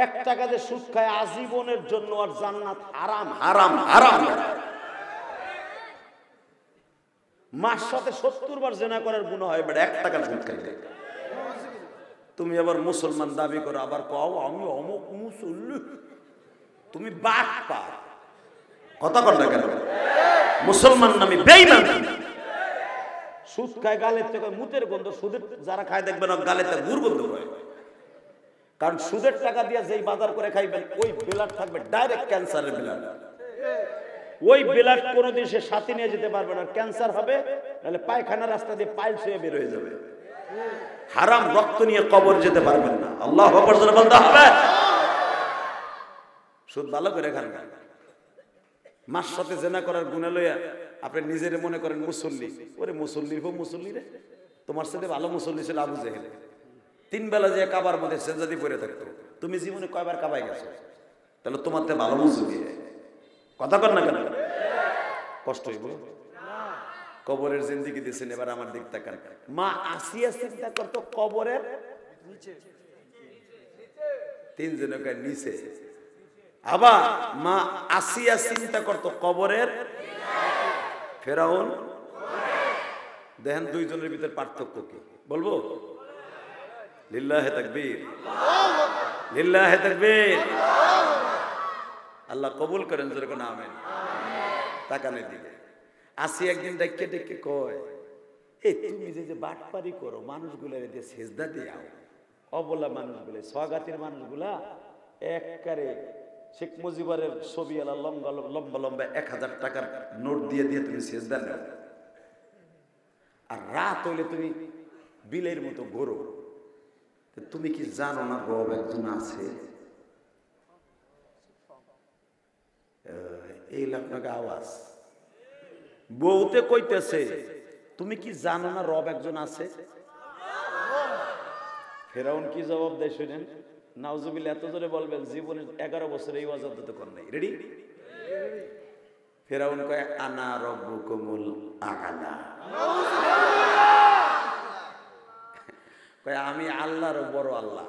1 টাকা যে সুদ খায় আজীবনের জন্য, আর জান্নাত হারাম হারাম হারাম। মার সাথে 70 বার জেনা করার গুনাহ হয়, বাট 1 টাকা সুদ খাইলে তুমি আবার মুসলমান দাবি করো, আবার কও আমি অমুক মুসল্লি। তুমি বাটপা, কথা কর না কেন? মুসলমান নামে বেঈমান। সুদ খায় গালের থেকে মুতের গন্ধ, সুদের যারা খায় দেখবেন গালেতে গুড় গন্ধ হয়। কারণ সুদের টাকা দিয়ে যেই বাজার করে খাইবেন ওই ব্লাড থাকবে ডাইরেক্ট ক্যান্সারের ব্লাড। ওই ব্লাড কোনোদিন সে সাথে নিয়ে যেতে পারবে না, ক্যান্সার হবে, নাহলে পায়খানা রাস্তা দিয়ে পাইলস হয়ে বের হয়ে যাবে। হারাম রক্ত নিয়ে কবর যেতে পারবেন না। আল্লাহু আকবার বলতে হবে। সুদ ভালো করে খান। মার সাথে জেনা করার গুনাহ লইয়া আপনি নিজের মনে করেন মুসল্লি। ওরে মুসল্লি হো মুসল্লি রে, তোমার সাথে ভালো মুসল্লি ছিল আবু জেহেল। 3 বেলা যে কাবার মধ্যে সেজদাদি পড়ে থাকতো, তুমি জীবনে কয়বার কাবায় গেছো? তাহলে তোমার তে ভালো মুসল্লি। কথা কর না কেন? কষ্ট হইব। কবরের জিন্দেগি দিয়েছেন, এবার আমার দিক তাকান। মা আসিয়া চিন্তা করতো কবরের নিচে, 3 জনকে নিচে। আবার মা আসিয়া চিন্তা করতো কবরের ফেরাউন। দেখেন 2 জনের ভিতর পার্থক্য কি বলবো? লিল্লাহে তাকবীর, লিল্লাহে তাকবীর। আল্লাহ কবুল করেন, যেরকম আমিন। তাকানে দিকে আসি একদিন ডেকে ডেকে কয়, এই তুমি যে বাটপারি করো মানুষগুলার দিয়ে সেজদা দিয়াও, অবলা মানুষগুলো, স্বগাতির মানুষগুলা একবারে শেখ মুজিবের ছবি আলা লম্বা লম্বা লম্বা 1000 টাকার নোট দিয়ে দিয়ে তুমি সেজদা নাও, আর রাত হইলে তুমি বিলের মতো ঘোরো। তুমি কি জানো না রব একজন আছে? এই আপনাকে আওয়াজ বউতে কইতেছে, তুমি কি জানো না রব একজন আছে? ফেরাউন কি জবাব দেয় শুনেন। নাউজুবিল্লাহ, এত জোরে বলবেন জীবনে 11 বছর এই ওয়াজ অন্তত কর নাই। রেডি? ফেরাউন কয় আনা রব্বুকুমুল আ'লা, কয় আমি আল্লাহর বড় আল্লাহ।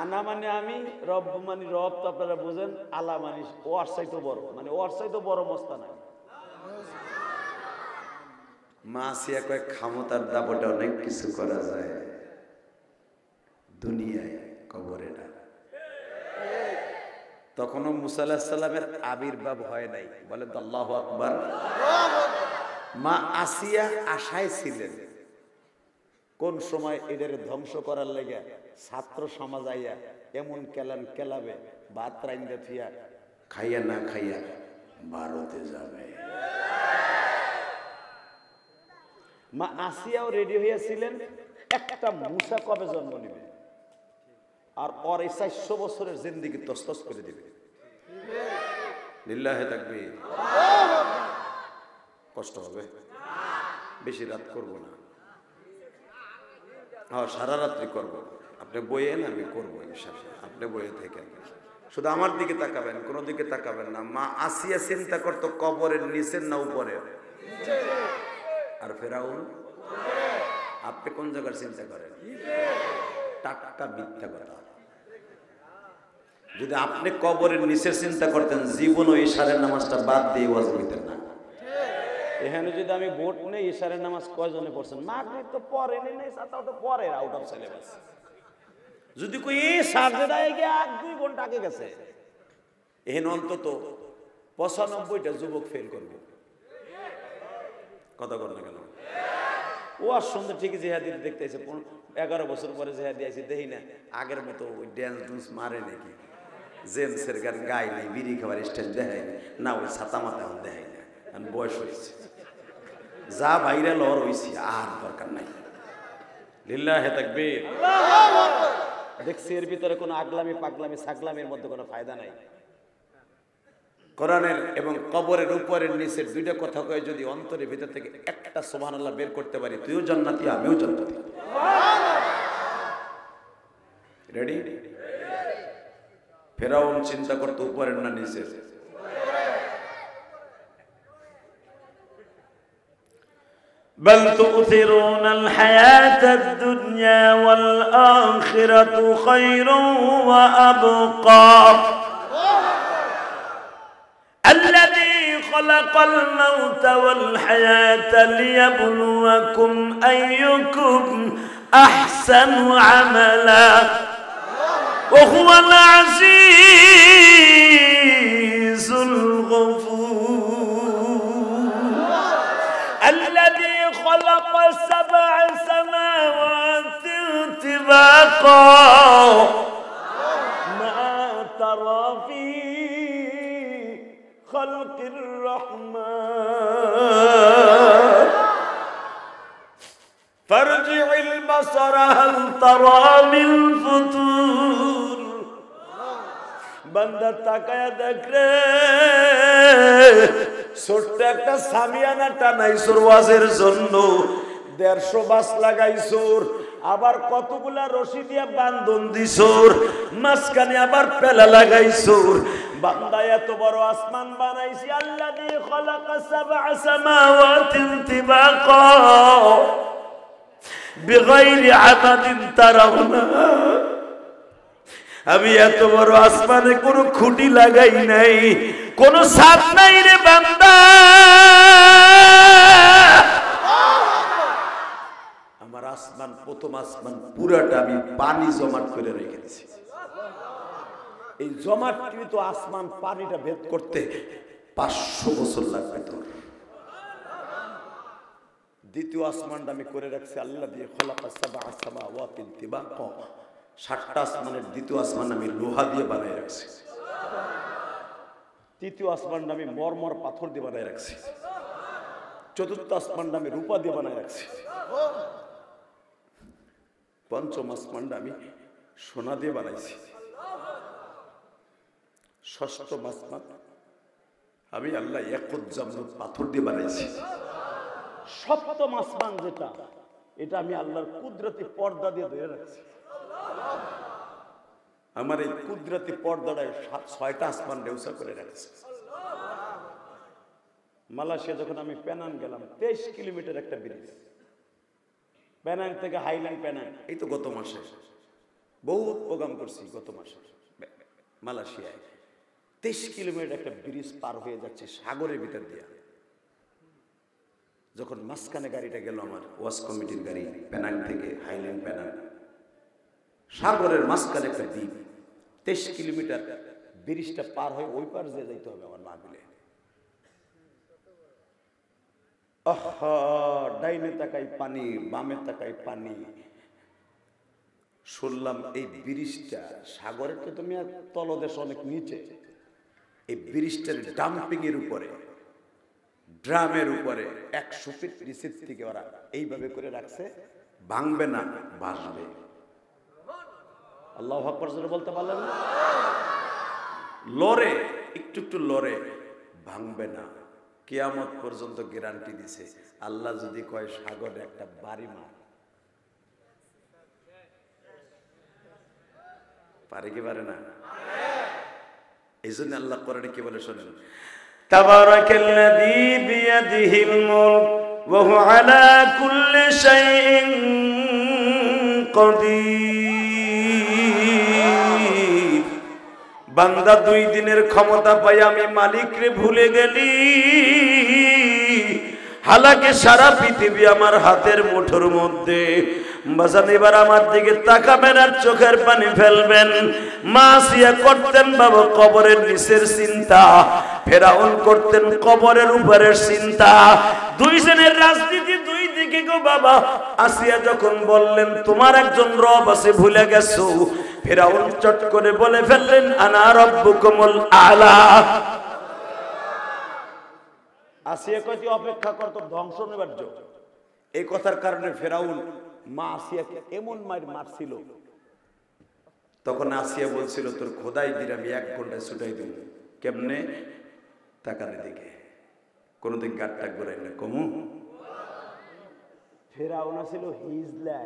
আনা মানে আমি, রব মানে রব তো আপনারা বুঝেন, আলা মানে ওর চাইতে বড়, মানে ওর চাইতে বড় মস্তা নাই। মা সিয়া কয় ক্ষমতার দাপটে অনেক কিছু করা যায় দুনিয়ায়, কবরে না। তখনও মুসা আলাইহিস সালামের আবির্ভাব হয় নাই, বলেন তো আল্লাহু আকবার। মা আসিয়া আশায় ছিলেন কোন সময় এদের ধ্বংস করার লেগে ছাত্র সমাজ আইয়া এমন কেলান কেলাবে, ভাত রাইন্দা থিয়া খাইয়া না খাইয়া ভারতে যাবে। মা আসিয়াও রেডি হইয়াছিলেন, একটা মুসা কবে জন্ম নিবে আর ওর এই 400 বছরের জিন্দেগি তসতস করে দিবে। লিল্লাহে তাকবীর। কষ্ট হবে, বেশি রাত করব না, সারা রাত্রি করব। আপনি বইয়েন, আমি করবো ইনশাআল্লাহ। আপনি বইয়ে থেকে শুধু আমার দিকে তাকাবেন, কোনো দিকে তাকাবেন না। মা আসিয়া চিন্তা করতো কবরের নিচের না উপরে, আর ফেরাউন আপনি কোন জায়গার চিন্তা করেন? টাটকা মিথ্যা কথা। যদি আপনি কবরের নিচের চিন্তা করতেন, জীবন ওই ইশারের নামাজটা বাদ দিয়ে ওয়াজ হইতেন না। এখানে যদি আমি ভোট নেই, ইশারের নামাজ কয়জনে পড়ছেন? মাগরিব তো পড়ে নেই, সাতাও তো পড়ে, আউট অফ সিলেবাস। যদি কই এই সাজদায় গিয়ে 1-2 ঘন্টা আগে গেছে, এখানে অন্তত 95টা যুবক ফেল করবে। কথা বল না কেন? ও আর সুন্দর ঠিকই জেহাদি দেখতেছে, 11 বছর পরে জেহাদি আইছে, দেখি না আগের মতো ওই ড্যান্স ডুন্স মারে নাকি, জেমসের গান গায় নাই, বিড়ি খাবার স্টাইল দেখায় না, ওই ছাতা মাথা দেখায় না। বয়স হয়েছে, যা ভাইরাল হওয়ার হয়েছে, আর দরকার নাই। লিল্লাহে তাকবীর। দেখছি এর ভিতরে কোনো আগলামি পাগলামি ছাগলামির মধ্যে কোনো ফায়দা নাই। কোরআনের এবং কবরের উপরের নিচের 2টা কথা কয়ে যদি অন্তরের ভিতর থেকে একটা সুবহানাল্লাহ বের করতে পারি, তুইও জান্নাতি আমিও জান্নাতি। রেডি? ফেরাউন চিন্তা করতো উপরের না নিচের? بل تؤثرون الحياة الدنيا والآخرة خير وأبقى الذي خلق الموت والحياة ليبلوكم أيكم أحسن عملا وهو العزيز الغفور الذي خلق 7 سماوات طباقا ما ترى في خلق الرحمن فارجع البصر هل ترى من فطور বান্দা তাকায়া দেখ রে ছোট্ট একটা সামিয়ানা টানাইছোর ওয়াজের জন্য 150 বাস লাগাইছোর আবার কতগুলা রশি দিয়া বান্ধন দিছোর মাঝখানে আবার পেলা লাগাইছোর বান্দা এত বড় আসমান বানাইছি আল্লাযী খালাকা 7 সামাওয়াতিন তিবাকা বিগাইরি আমাদিন তারাউনা আমি এত বড় আসমানে কোনো খুঁটি লাগাই নাই কোনো ছাদ নাই রে বান্দা আমার আসমান প্রথম আসমান পুরাটা আমি পানি জমাট করে রেখে দিয়েছি এই জমাটকৃত আসমান পানিটা ভেদ করতে 500 বছর লাগবে তোর দ্বিতীয় আসমানটা আমি করে রাখছি আল্লাহ দিয়ে খলাকা 7 সামাওয়াতিন তিবাকা 7টা আসমানের দ্বিতীয় আসমান আমি লোহা দিয়ে বানাই রাখছি তৃতীয় আসমানটা আমি মরমর পাথর দিয়ে বানাই রাখছি চতুর্থ আসমানটা আমি রূপা দিয়ে বানাই রাখছি পঞ্চম আসমানটা আমি সোনা দিয়ে বানাইছি ষষ্ঠম আসমান আমি আল্লাহ ইয়াকুত জামরুদ পাথর দিয়ে বানাইছি সপ্তম আসমান যেটা এটা আমি আল্লাহর কুদরতি পর্দা দিয়ে ধরে রাখছি আমার এই কুদরতি পর্দাটায় 6টা আসমান রেউসা করে রাখছে মালয়েশিয়া যখন আমি পেনাং গেলাম 23 কিলোমিটার একটা ব্রিজ পেনাং থেকে হাইল্যান্ড পেনাং এই তো গত মাসে বহুত প্রোগ্রাম করছি গত মাসে মালয়েশিয়ায় 23 কিলোমিটার একটা ব্রিজ পার হয়ে যাচ্ছে সাগরের ভিতর দিয়ে যখন মাঝখানে গাড়িটা গেল আমার ওয়াজ কমিটির গাড়ি পেনাং থেকে হাইল্যান্ড পেনাং সাগরের মাঝখানে একটা দ্বীপ 23 কিলোমিটার ব্রিজটা পার হয়ে ওই পার যে যাইতে হবে আমার মাহফিলে ডাইনে তাকাই পানি বামে তাকাই পানি শুনলাম এই ব্রিজটা সাগরের তো তুমি তলদেশ অনেক নিচে এই ব্রিজটার ডাম্পিং এর উপরে ড্রামের উপরে 100 ফিট নিচের থেকে ওরা এইভাবে করে রাখছে ভাঙবে না ভাসবে আল্লাহু আকবার জোরে বলতে পারলেন না লড়ে একটু একটু লড়ে ভাঙবে না কিয়ামত পর্যন্ত গ্যারান্টি দিছে আল্লাহ যদি কয় সাগরে একটা বাড়ি মার পারে কি পারে না এইজন্য আল্লাহ কোরআনে কি বলে শুনেন তাবারাকাল্লাযী বিয়াদিহিল মুলক ওয়া হুয়া আলা কুল্লি শাইইন কাদির বান্দা 2 দিনের ক্ষমতা পাই আমি মালিক রে ভুলে গেলি হালাকে সারা পৃথিবী আমার হাতের মুঠোর মধ্যে বাজান এবার আমার দিকে তাকাবেন আর চোখের পানি ফেলবেন মাসিয়া করতেন বাবা কবরের নিচের চিন্তা ফেরাউন করতেন কবরের উপরের চিন্তা 2 জনের রাজনীতি 2 দিকে গো বাবা আসিয়া যখন বললেন তোমার একজন রব আছে ভুলে গেছো ফেরাউন চট করে বলে ফেললেন আনা রাব্বুকুমুল আলা আসিয়া কইতে অপেক্ষা করত ধ্বংস নেবার জন্য এই কথার কারণে ফেরাউন মা আসিয়াকে এমন মারছিল তখন আসিয়া বলছিল তোর খোদাই দিন আমি 1 ঘন্টায় ছুটাই দেব কেমনে তাকালে দিকে কোনদিন গাটটা ঘুরাই না কমু ফেরাউন ছিল হিজলা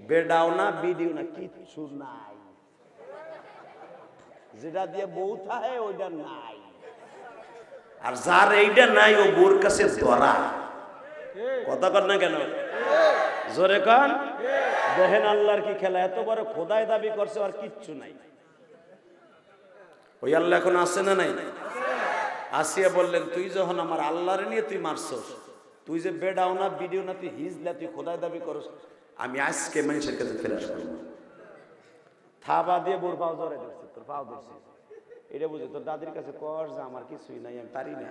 বেডাও না বিডিও না কিচ্ছু নাই যেটা দিয়ে বউ থাকে ওইটা নাই আর যার এইটা নাই ও বোর কাছে ধরা কথা কর না কেন জোরে কান দেখেন আল্লাহর কি খেলা এত বড় খোদাই দাবি করছে আর কিচ্ছু নাই ওই আল্লাহ এখন আছে না নাই আসিয়া বললেন তুই যখন আমার আল্লাহরে নিয়ে তুই মারছস
তুই যে বেডাও না ভিডিও না তুই হিজলা তুই খোদায় দাবি করস, আমি আজকে মানুষের কাছে ফেরাস করবো।
থাবা দিয়ে বোর পাও ধরে ধরছে, তোর পাও ধরছে, এটা বুঝে তোর দাদির কাছে কর যে আমার কিছুই নাই, আমি পারি না।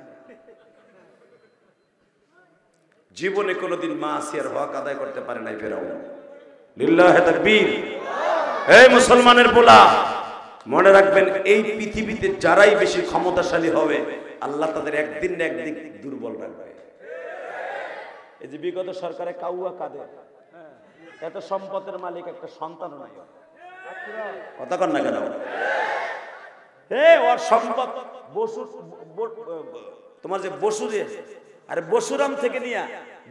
জীবনে কোনোদিন মা আসিয়ার হক আদায় করতে পারে নাই ফেরাউন। লিল্লাহে তাকবীর। এই মুসলমানের পোলা, মনে রাখবেন এই পৃথিবীতে যারাই বেশি ক্ষমতাশালী হবে আল্লাহ তাদের একদিন না একদিন দুর্বল রাখবে।
এই যে বিগত সরকারে কাউয়া কাদের, এত সম্পদের মালিক একটা সন্তান নাই,
কথা কন না কেন?
ওর সম্পদ বসুর,
তোমার যে বসুরে, আরে বসুরাম থেকে নিয়ে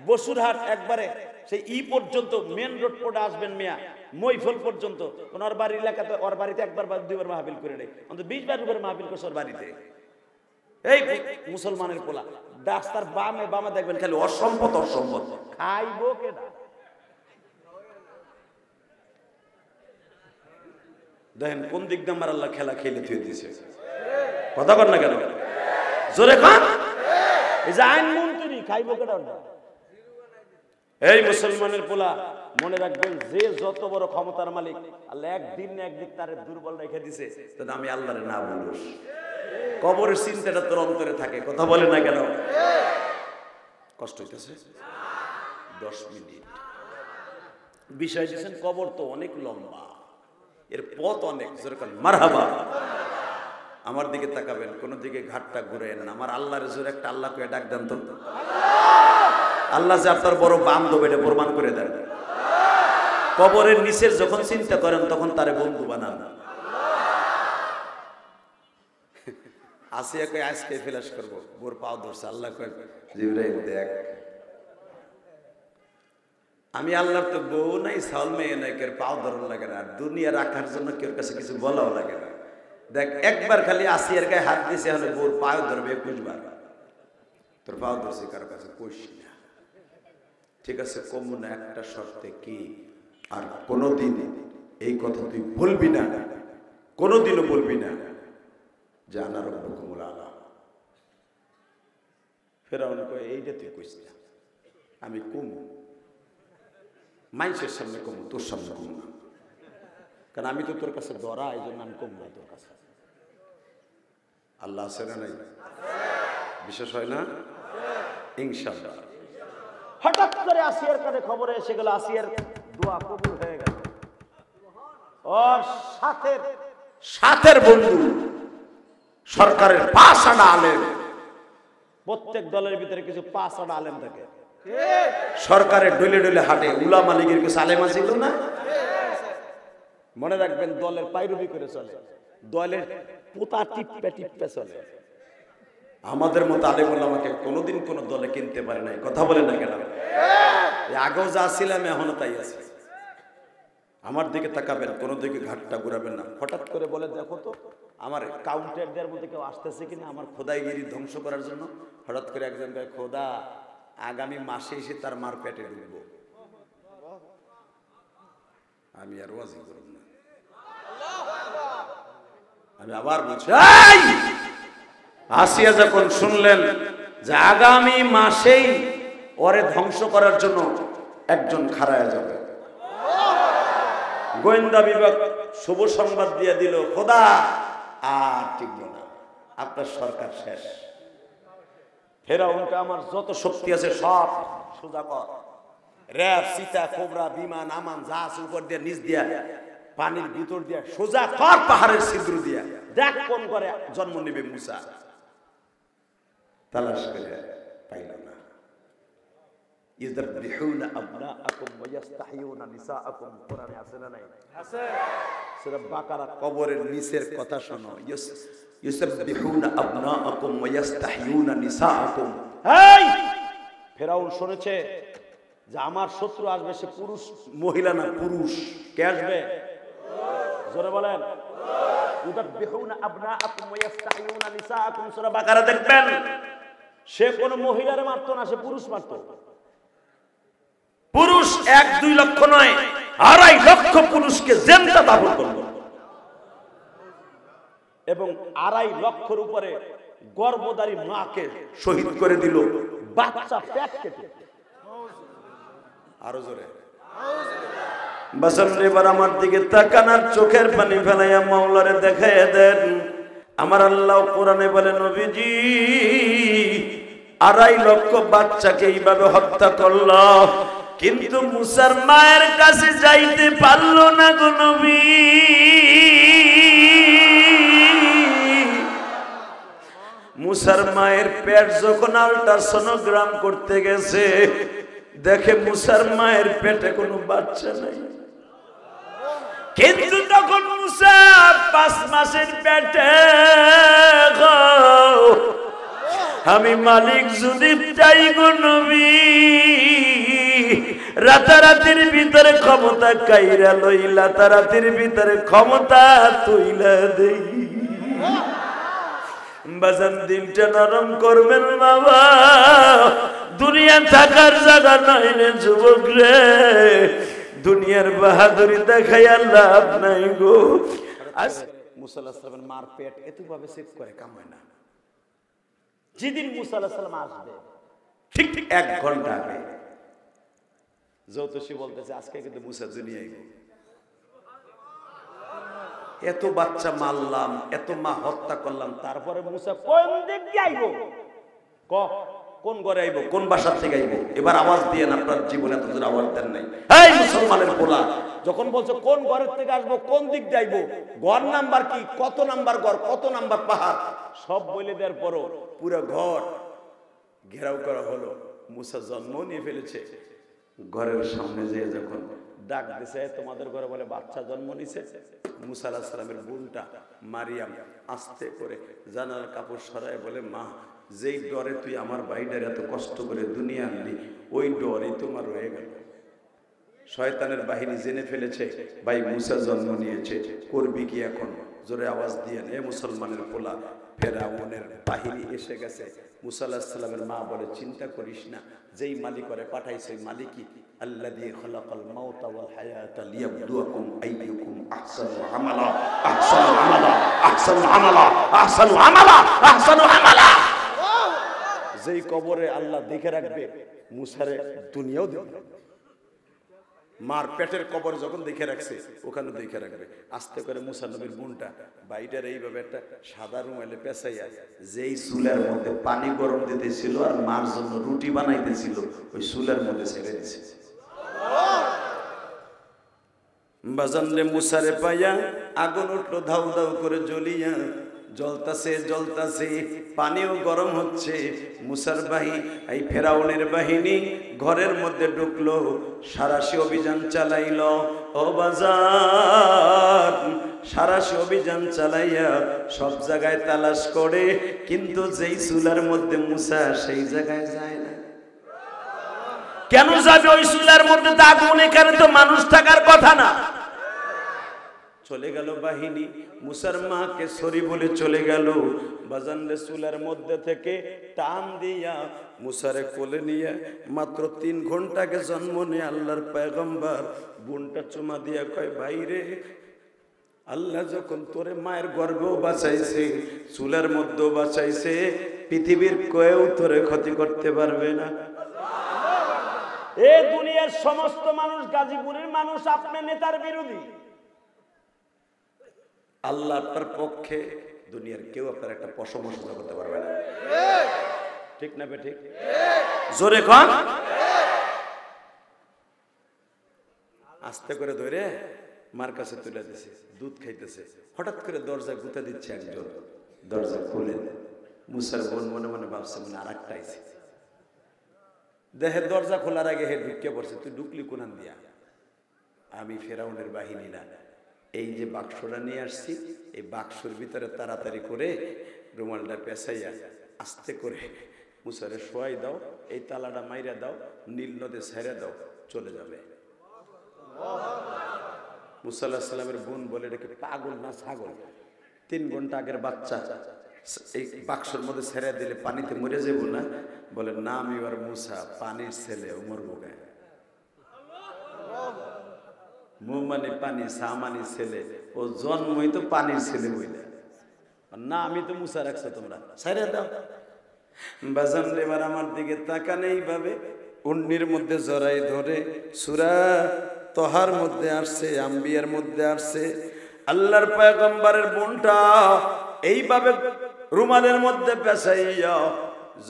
বসুরহাট একবারে সেই পর্যন্ত মেন রোড পড়ে আসবেন মিয়া, মৈফল পর্যন্ত কোন ওর বাড়ির এলাকাতে, ওর বাড়িতে একবার বা দুইবার মাহফিল করে নেই, অন্তত 20 বার উপরে মাহফিল করছে ওর বাড়িতে। এই মুসলমানের পোলা রাস্তার বামে বামে দেখবেন খালি অসম্পদ অসম্পদ,
খাইবো কেডা?
দেখেন কোন দিক দিয়ে আমার আল্লাহ খেলা খেলে থুয়ে দিয়েছে। কথা কর না কেন? জোরে খান।
এই যে আইন মন্ত্রী খাইবো কেডা?
এই মুসলমানের পোলা,
মনে রাখবেন যে যত বড় ক্ষমতার মালিক আল্লাহ একদিন না একদিন তার দুর্বল রেখে দিছে।
তাহলে আমি আল্লাহরে না বলিস, কবরের চিন্তাটা তোর অন্তরে থাকে। কথা বলে না কেন? কষ্ট হইতেছে 10 মিনিট বিষয় দিয়েছেন। কবর তো অনেক লম্বা, এর পথ অনেক। যেরকম মারহাবা, আমার দিকে তাকাবেন, কোন দিকে ঘাটটা ঘুরেন না। আমার আল্লাহর জোরে একটা আল্লাহ করে ডাক দেন তো। আল্লাহ যে আপনার বড় বান্ধব এটা প্রমাণ করে দেন। কবরের নিচের যখন চিন্তা করেন তখন তারে বন্ধু বানান। আসিয়া কই আজকে ফ্ল্যাশ করবো, বোর পাও ধরছে। আল্লাহ কয় জিবরাইল দেখ, আমি আল্লাহর তো বউ নাই, সাল মেয়ে নাই, কেউ পাও ধরন লাগে না, আর দুনিয়া রাখার জন্য কেউ কাছে কিছু বলাও লাগে না। দেখ একবার খালি আসিয়ার গায়ে হাত দিয়েছে, হলে বোর পাও ধরবে 21 বার। তোর পাও ধরছে কারো কাছে কইস না, ঠিক আছে? কমু না একটা শর্তে, কি? আর কোনোদিন এই কথা তুই বলবি না, কোনোদিনও বলবি না যে আনা রব্বুকুমুল আলা। ফেরাউন কয় এইটা তুই কইস না, আমি কমু, মানুষের সামনে কমু, তোর সামনে কমু না, কারণ আমি তো তোর কাছে ধরা, এই জন্য আমি কমু না তোর কাছে। আল্লাহ আছে না নাই? বিশ্বাস হয় না? ইনশাআল্লাহ।
হঠাৎ করে আসিয়ার কানে খবর এসে গেল, আসিয়ার দোয়া কবুল হয়ে গেল। ওর
সাথের বন্ধু সরকারের 5 আনা আলেম,
প্রত্যেক দলের ভিতরে কিছু 5 আনা আলেম থাকে,
সরকারের ডলে ডলে হাটে। উলামা লীগের কিছু আলেম ছিল না?
মনে রাখবেন দলের পাইরুবি করে চলে, দলের পোতা টিপে টিপে চলে।
আমাদের মতো আলেম ওলামাকে কোনোদিন কোনো দলে কিনতে পারে নাই। কথা বলে না কেন? আগেও যা ছিলাম এখনো তাই আছে। আমার দিকে তাকাবেন, কোনো দিকে ঘাটটা ঘুরাবেন না।
হঠাৎ করে বলে দেখো তো
আমার
কাউন্টারদের মধ্যে কেউ আসতেছে কিনা
আমার খোদাইগিরি ধ্বংস করার জন্য। হঠাৎ করে একজন কয়, খোদা আগামী মাসে এসে তার মার পেটে ঢুকবো। আমি আর ওয়াজি করব না। আমি আবার বলছি, আসিয়া যখন শুনলেন যে আগামী মাসেই ওরে ধ্বংস করার জন্য একজন খাড়ায় যাবে, গোয়েন্দা বিভাগ শুভ সংবাদ দিয়ে দিল, খোদা আর টিকবে না, আপনার সরকার শেষ।
ফেরাউনকে আমার যত
শক্তি আছে সব সোজা কর। র্যাব, সীতা, কোবরা, বিমান, আমান যা আছে উপর দিয়ে নিচ দিয়া পানির ভিতর দিয়া সোজা কর, পাহাড়ের ছিদ্র দিয়া
দেখ কোন করে
জন্ম নেবে মুসা। তালাশ করে পাইল না। ইযবিহুনা আবনাআকুম ওয়া ইস্তাহিয়ুনা নিসাআকুম, কোরআনে আছে না নাই? আছে। সূরা বাকারা কবরের নিচের কথা শোনো। ইযবিহুনা আবনাআকুম ওয়া ইস্তাহিয়ুনা নিসাআকুম।
এই ফেরাউন শুনেছে যে আমার শত্রু আসবে, সে পুরুষ,
মহিলা না পুরুষ।
কে আসবে? জোরে বলেন। ইযবিহুনা আবনাআকুম ওয়া ইস্তাহিয়ুনা নিসাআকুম, সূরা বাকারা দেখবেন। সে কোন মহিলার মারতো না, সে পুরুষ মারতো।
পুরুষ 1-2 লক্ষ নয়, 2.5 লক্ষ পুরুষকে জিন্দা দাফন করলো,
এবং 2.5 লক্ষের উপরে গর্ভধারী মাকে
শহীদ করে দিল। বাচ্চা পেট কেটে। আরো জোরে।
বাসান এবার আমার দিকে তাকানার চোখের পানি ফেলাইয়া মাওলারে দেখাইয়া দেন। আমার আল্লাহ কোরআনে বলে, নবীজি 2.5 লক্ষ বাচ্চাকে এইভাবে হত্যা করল, কিন্তু মুসার মায়ের কাছে যাইতে পারলো না গো নবী। মুসার মায়ের পেট যখন আল্ট্রাসোনোগ্রাম করতে গেছে, দেখে মুসার মায়ের পেটে কোনো বাচ্চা নাই। কিন্তু তখন মুসা 5 মাসের পেটে, আমি মালিক যদি চাই গো নবী, রাতারাতির ভিতরে ক্ষমতা কাইরা লইলা, রাতারাতির ভিতরে ক্ষমতা তুইলা দেই। বাজান দিলটা নরম করবেন বাবা, দুনিয়া থাকার জায়গা নয় রে যুবক রে, দুনিয়ার বাহাদুরি দেখাইয়া লাভ নাই গো।
মুসা আলাইহিস সালামের মার পেট এতভাবে চেক করে কাম হয় না। যেদিন মুসা আলাইহিস সালাম আসবে
ঠিক 1 ঘন্টা আগে
জ্যোতিষী বলতেছে আজকে কিন্তু মুসা দুনিয়ায় আইব।
এত বাচ্চা মারলাম, এত মা হত্যা করলাম,
তারপরে মুসা কোন দিক দিয়ে আইব?
কোন ঘরে আইব, কোন বাসার থেকে আইব? এবার আওয়াজ দিয়ে না, আপনার জীবনে এত জোর আওয়াজ দেন নাই। এই মুসলমানের পোলা,
যখন বলছে কোন ঘরের থেকে আসবো, কোন দিক দিয়ে আইব, ঘর নাম্বার কি, কত নাম্বার ঘর, কত নাম্বার পাহাড়, সব বলে দেওয়ার পরও পুরো ঘর ঘেরাও করা হলো। মুসা জন্ম নিয়ে ফেলেছে।
ঘরের সামনে যেয়ে যখন
ডাক দিছে, তোমাদের ঘরে বলে বাচ্চা জন্ম নিছে। মুসা আলাইহিস সালামের বোনটা মারিয়াম আস্তে করে জানালার কাপড় সরায় বলে, মা, যেই ডরে তুই আমার ভাইটার এত কষ্ট করে দুনিয়া আনলি, ওই ডরই তোমার রয়ে গেল। শয়তানের বাহিনী জেনে ফেলেছে ভাই মুসা জন্ম নিয়েছে, করবি কি এখন? জোরে আওয়াজ দিয়ে নে মুসলমানের পোলা, ফেরাউনের বাহিনী এসে গেছে। মুসা আলাইহিস সালামের মা বলে, চিন্তা করিস না, যেই মালিক করে পাঠাইছে মালিকই আল্লাযী খালাকাল মাউতা ওয়াল হায়াতা লিয়াবলুয়াকুম আইয়ুকুম আহসানু আমালা আহসানু আমালা আহসানু আমালা আহসানু আমালা আহসানু আমালা। যেই কবরে আল্লাহ দেখে রাখবে, মুসারে দুনিয়াও দেখবে। মার পেটের কবর যখন দেখে রাখছে, ওখানে দেখে রাখবে। আস্তে করে মুসা নবীর বোনটা বাইটার এইভাবে একটা সাদা রুমালে পেঁচাইয়া,
যেই চুলের মধ্যে পানি গরম দিতেছিল আর মার জন্য রুটি বানাইতেছিল, ওই চুলের মধ্যে ছেড়ে দিছে। বাজানরে মুসারে পাইয়া আগুন উঠলো ধাউ ধাউ করে জ্বলিয়া, জ্বলতাছে জ্বলতাছে, পানিও গরম হচ্ছে। মুসার এই ফেরাউনের বাহিনী ঘরের মধ্যে ঢুকলো, সারাশি অভিযান চালাইল। ও বাজার, সারাশি অভিযান চালাইয়া সব জায়গায় তালাশ করে, কিন্তু যেই চুলার মধ্যে মুসা, সেই জায়গায় যায় না। কেন যাবে ওই চুলার মধ্যে? তো আগুন, এখানে তো মানুষ থাকার কথা না। চলে গেল বাহিনী, মুসার মাকে সরি বলে চলে গেল। বাজানরে চুলার মধ্যে থেকে টান দিয়া মুসারে কোলে নিয়ে, মাত্র 3 ঘন্টাকে জন্ম নিয়ে আল্লাহর পয়গম্বর বোনটা চুমা দিয়া কয়, ভাইরে, আল্লাহ যখন তোরে মায়ের গর্ভেও বাঁচাইছে, চুলার মধ্যেও বাঁচাইছে, পৃথিবীর কেউ তোরে ক্ষতি করতে পারবে না।
এই দুনিয়ার সমস্ত মানুষ, গাজীপুরের মানুষ আপনার নেতার বিরোধী,
আল্লাহ আপনার পক্ষে, দুনিয়ার কেউ আপনার একটা পরামর্শ করতে পারবে না। ঠিক না ঠিক? জোরে কন। আস্তে করে ধরে মার কাছে তুলে দিছে, দুধ খাইতেছে। হঠাৎ করে দরজা গুঁতা দিচ্ছে একজন, দরজা খুলে। মুসার বোন মনে মনে ভাবছে, মনে আর একটা আইছে। দেহের দরজা খোলার আগে হে ঢুকে পড়ছে। তুই ঢুকলি কোনান দিয়া? আমি ফেরাউনের বাহিনী না, এই যে বাক্সটা নিয়ে আসছি, এই বাক্সর ভিতরে তাড়াতাড়ি করে রুমালটা পেঁচাইয়া আস্তে করে মুসারে শোয়াই দাও, এই তালাটা মাইরা দাও, নীল নদে ছেড়ে দাও, চলে যাবে। মুসা আলাইহিস সালামের বোন বলে, এটা কি পাগল না ছাগল? 3 ঘন্টা আগের বাচ্চা এই বাক্সর মধ্যে ছেড়ে দিলে পানিতে মরে যাবো না? বলে, না, আমি আর মুসা পানির ছেলে, ও মরবো গায়ে। মানে পানি, সামানি ছেলে, ও জন্মই তো পানির ছেলে বইলে। না, আমি তো মুসা রাখছো তোমরা, ছেড়ে দাও।
বাজান এবার আমার দিকে তাকান, এইভাবে উন্নির মধ্যে জড়াই ধরে সূরা তহার মধ্যে আসছে, আম্বিয়ার মধ্যে আসছে, আল্লাহর পয়গম্বরের বোনটা এইভাবে রুমালের মধ্যে পেঁচাইয়া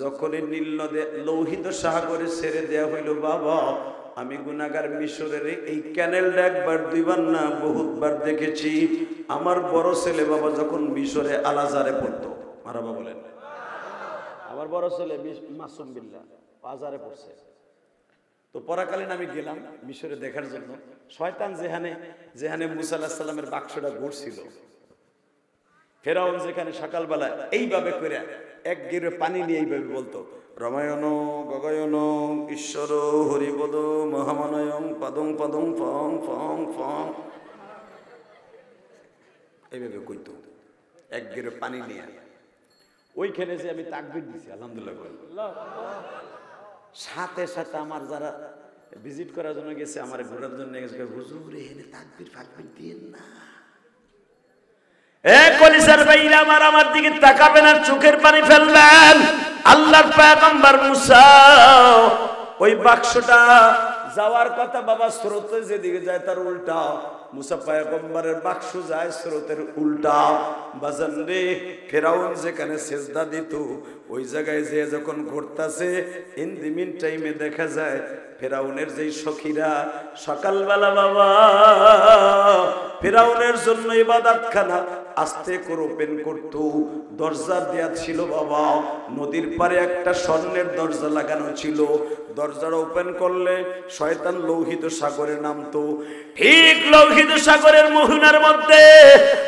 যখনই নীল নদে লোহিত সাগরে ছেড়ে দেয়া হইল, বাবা আমি গুনাহগার মিশরের এই ক্যানেলটা একবার দুইবার না বহুতবার দেখেছি। আমার বড় ছেলে বাবা যখন মিশরে আলাজারে পড়তো, মারাবা বলেন, আমার বড় ছেলে মাসুম বিল্লাহ আজারে পড়ছে, তো পরাকালীন আমি গেলাম মিশরে দেখার জন্য। শয়তান যেখানে মুসা আলাইহিস সালামের বাক্সটা ঘুরছিল, ফেরাউন যেখানে সকালবেলা এইভাবে করে এক গিরে পানি নিয়ে এইভাবে বলতো, রমায়ণ গগয়ন ঈশ্বর হরিপদ মহামানয়ং পাদং পদং ফং ফং ফং, এইভাবে কইতো এক গিরে পানি নিয়ে। ওইখানে যে আমি তাকবীর দিছি আলহামদুলিল্লাহ, সাথে সাথে আমার যারা ভিজিট করার জন্য গেছে, আমার ঘোরার জন্য গেছে, হুজুর এখানে তাকবীর ফাকবীর দিয়েন না। কলিজার ভাইরা আমার দিকে তাকাবেন আর চোখের পানি ফেলবেন। আল্লাহর পয়গম্বর মুসা ওই বাক্সটা যাওয়ার কথা বাবা স্রোতে যেদিকে যায় তার উল্টা, মুসা পয়গম্বরের বাক্স যায় স্রোতের উল্টা। বাজান রে, ফেরাউন যেখানে সেজদা দিত ওই জায়গায় যে যখন ঘুরতাছে, ইন দি মিন টাইমে দেখা যায় ফেরাউনের যেই সখীরা সকালবেলা বাবা ফেরাউনের জন্য ইবাদতখানা আস্তে করে ওপেন করত, দরজা দেয়া ছিল বাবা, নদীর পারে একটা স্বর্ণের দরজা লাগানো ছিল, দরজাটা ওপেন করলে শয়তান লৌহিত সাগরে নামতো। ঠিক লৌহিত সাগরের মোহনার মধ্যে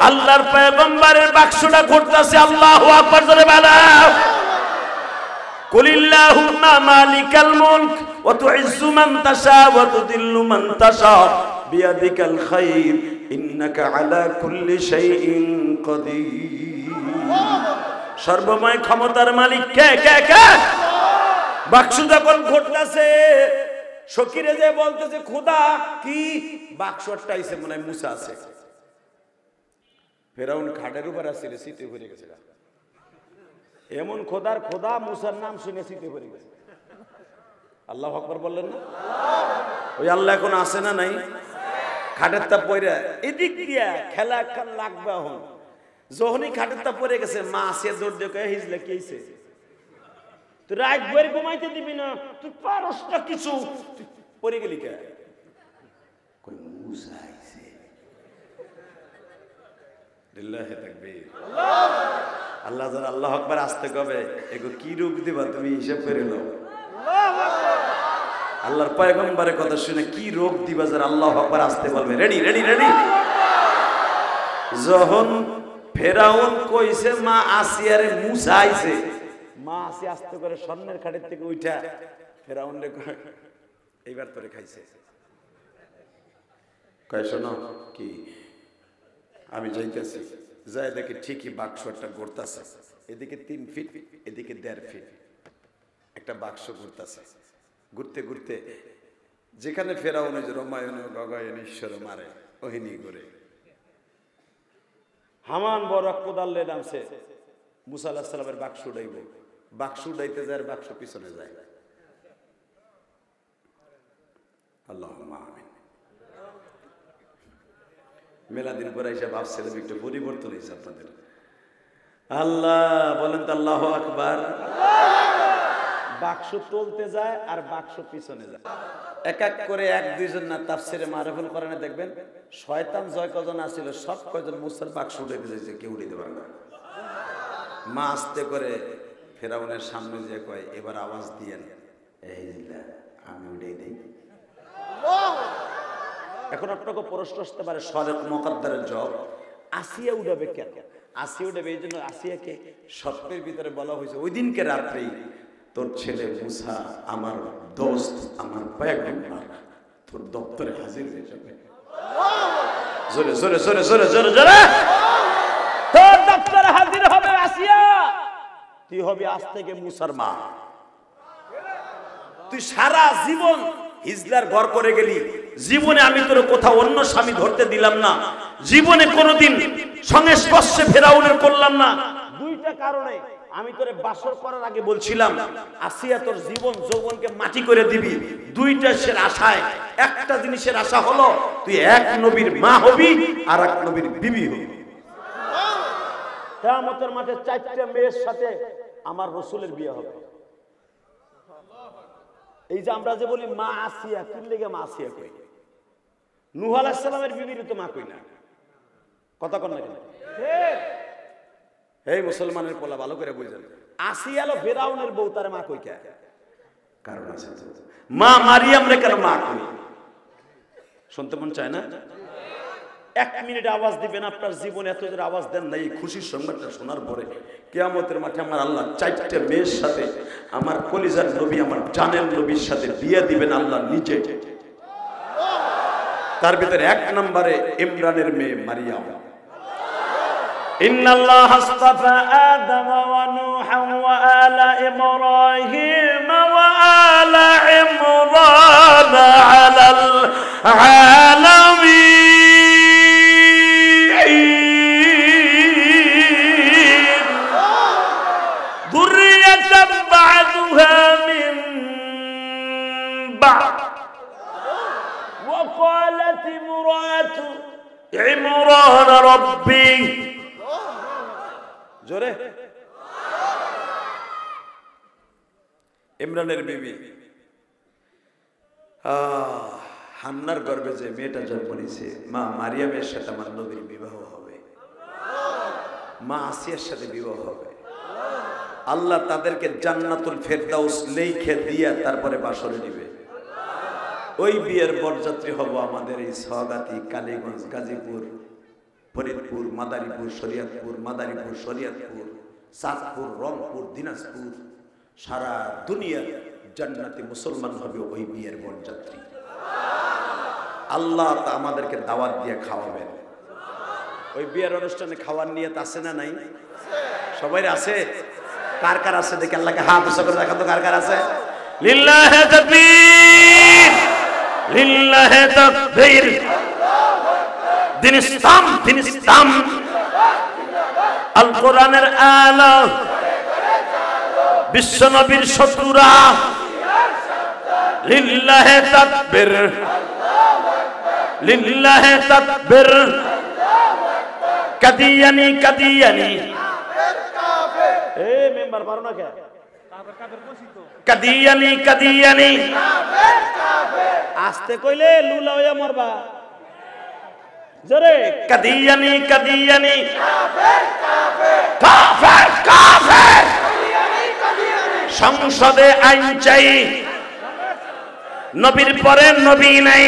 আল্লাহর পয়গম্বরের বাক্সটা ঘুরতেছে। আল্লাহু আকবার জোরে বলো। কুলিল্লাহুম্মা মালিকাল মুলক ওয়া তুইজ্জু মান তাশা ওয়া তুদিল্লু মান তাশা বিয়াদিকাল খায়র ইন্নাকা আলা কুল্লি শাইইন কাদির। সর্বময় ক্ষমতার মালিক কে কে কে? বাক্স যখন ঘটতেছে, সখীরে যে বলতেছে খোদা কি, বাক্সটা আইছে মনে হয় মুসা আছে। ফেরাউন খাটের উপর আসছিল, সিটে ভরে গেছে, এমন খোদার খোদা মুসার নাম শুনে সিটে ভরে গেছে। আল্লাহু আকবার বললেন না? ওই আল্লাহ এখন আছে না নাই? খাটের তা পয়রা এদিক দিয়া খেলা একটা লাগবে। এখন যখনই খাটের তা পরে গেছে, মা আসে দৌড় দিয়ে হিজলে কি হইছে, তুই রাত ভরে ঘুমাইতে দিবি না, তুই পারস না কিছু, পরে গেলি কে? কই মুসা আইছে। লিল্লাহি তাকবীর। আল্লাহ যারা আল্লাহু আকবার আসতে কবে, এগো কি রূপ দিবা তুমি হিসাব করে নাও। আল্লাহর পয়গম্বরের কথা শুনে কি রোগ দিবা যারা আল্লাহু আকবার আসতে বলবে। Ready ready ready. যখন ফেরাউন কইছে মা আসিয়ারে মুসা আইছে, মা আসি আস্তে করে স্বর্ণের খাটের থেকে উঠা ফেরাউন রে এইবার তোরে খাইছে। কয় শোনো কি, আমি যাইতেছি, যাই দেখি ঠিকই বাক্স একটা ঘুরতেছে, এদিকে 3 ফিট এদিকে 1.5 ফিট একটা বাক্স ঘুরতেছে। ঘুরতে ঘুরতে যেখানে ফেরাউন রমায়ণ গগয়ন ঈশ্বর মারে ওহিনী করে হামান বড় কোদালে নামছে, মুসা আলাইহিস সালামের বাক্স উড়াইব, বাক্স উড়াইতে যায়, বাক্স পিছনে যায়। আল্লাহুম্মা আমিন। মেলা দিন পরে এসে ভাবছিলাম একটু পরিবর্তন হয়েছে আপনাদের। আল্লাহ বলেন তো আল্লাহু আকবার। বাক্স তুলতে যায় আর বাক্স পিছনে যায়। এক এক করে 1-2 না তাফসিরে মারুফুল কোরআনে দেখবেন শয়তান জয় কজন আছিল, সব কয়জন মুসার বাক্স উঠাইতে যাইছে, কেউ উঠাইতে পারে না। মা আস্তে করে ফেরাউনের সামনে যে কয়, এবার আওয়াজ দিয়েন, এই আমি উঠাই দেই। এখন আপনাকে প্রশ্ন আসতে পারে, সরেক মুকদ্দারের জব আসিয়া উঠাবে কেন? আসিয়া উঠাবে এই জন্য আসিয়াকে স্বপ্নের ভিতরে বলা হয়েছে ওই দিনকে রাত্রেই তোর ছেলে মুসা আমার দোস্ত, আমার পয়গম্বর তোর দপ্তরে হাজির হয়ে যাবে। জোরে জোরে জোরে জোরে জোরে জোরে তোর দপ্তরে হাজির হবে আসিয়া, তুই হবে আজ থেকে মুসার মা। তুই সারা জীবন হিজলার ঘর করে গেলি, জীবনে আমি তোর কোথাও অন্য স্বামী ধরতে দিলাম না, জীবনে কোনোদিন সংস্পর্শে ফেরাউনের করলাম না। 2টা কারণে
আমি তোরে বাসর করার আগে বলছিলাম আসিয়া তোর জীবন যৌবনকে মাটি করে দিবি, দুইটা সের আশায়। একটা জিনিসের আশা হলো তুই এক নবীর মা হবি আর এক নবীর বিবি হবি। কিয়ামতের মাঠে 4টা মেয়ের সাথে আমার রাসূলের বিয়ে হবে। এই যে আমরা যে বলি মা আসিয়া, কি লেগে মা আসিয়া কই? নূহ আলাইহিস সালামের বিবির তো মা কই না, কথা কন না কেন? এই মুসলমানের পোলা ভালো করে বুঝেন, আসিয়া হলো ফিরাউনের বউ, তার মা কই কে? কারণ আছে মা মারিয়াম রে কেন মা কই? শুনতে মন চায় না? 1 মিনিট আওয়াজ দিবেন, আপনার জীবনে এত জোরে আওয়াজ দেন না। এই খুশির সংবাদটা শোনার পরে কিয়ামতের মাঠে আমার আল্লাহ 4টা মেয়ের সাথে, আমার কলিজার নবী, আমার জানের নবীর সাথে বিয়ে দিবেন আল্লাহ নিজে। তার ভিতরে 1 নম্বরে ইমরানের মেয়ে মারিয়াম। ইন্নাল্লাহ আস্তাফা আদম ওয়া নূহা ওয়া আলা ইব্রাহিম ওয়া আলা ইমরান আলাল আলামিন যুররিয়াতান বা'দুহা মিন বা'দ ওয়া ক্বালাত ইমরাতু ইমরান রাব্বি, জোরে ইমরানের বিবি হান্নার গর্ভে যে মেয়েটা জন্ম নিয়েছে, মা মারিয়ামের সাথে আমার নবীর বিবাহ হবে, মা আসিয়ার সাথে বিবাহ হবে। আল্লাহ তাদেরকে জান্নাতুল ফেরদাউস লেখে দিয়া তারপরে বাসরে দিবে। ওই বিয়ের বরযাত্রী হব আমাদের এই সওগাতি, কালীগঞ্জ, গাজীপুর, ফরিদপুর, মাদারীপুর, শরীয়তপুর, মাদারীপুর, শরীয়তপুর, চাঁদপুর, রংপুর, দিনাজপুর, সারা দুনিয়ার জান্নাতি মুসলমান হবে ওই বিয়ের বরযাত্রী। আল্লাহ তা আমাদেরকে দাওয়াত দিয়ে খাওয়াবেন। ওই বিয়ের অনুষ্ঠানে খাওয়ার নিয়ত আছে না নাই? সবাই আছে? কার কার আছে দেখে আল্লাহকে হাত উঁচু করে দেখাতো কার কার আছে? লিল্লাহি তাকবীর, লিল্লাহি তাকবীর। দিন ইসলাম, দিন ইসলাম, আল কোরআনের আলো, বিশ্ব নবীর শত্রুরা, লিল্লাহি তাকবীর, লিল্লাহি তাকবীর। কাদিয়ানি, কাদিয়ানি, এ মেম্বার পারো না কে? কাদিয়ানি, কাদিয়ানি, আস্তে কইলে লুলা হইয়া মরবা। জোরে কাদিয়ানি, কাদিয়ানি, কাফের, কাফের। সংসদে আইন চাই, নবীর পরে নবী নাই,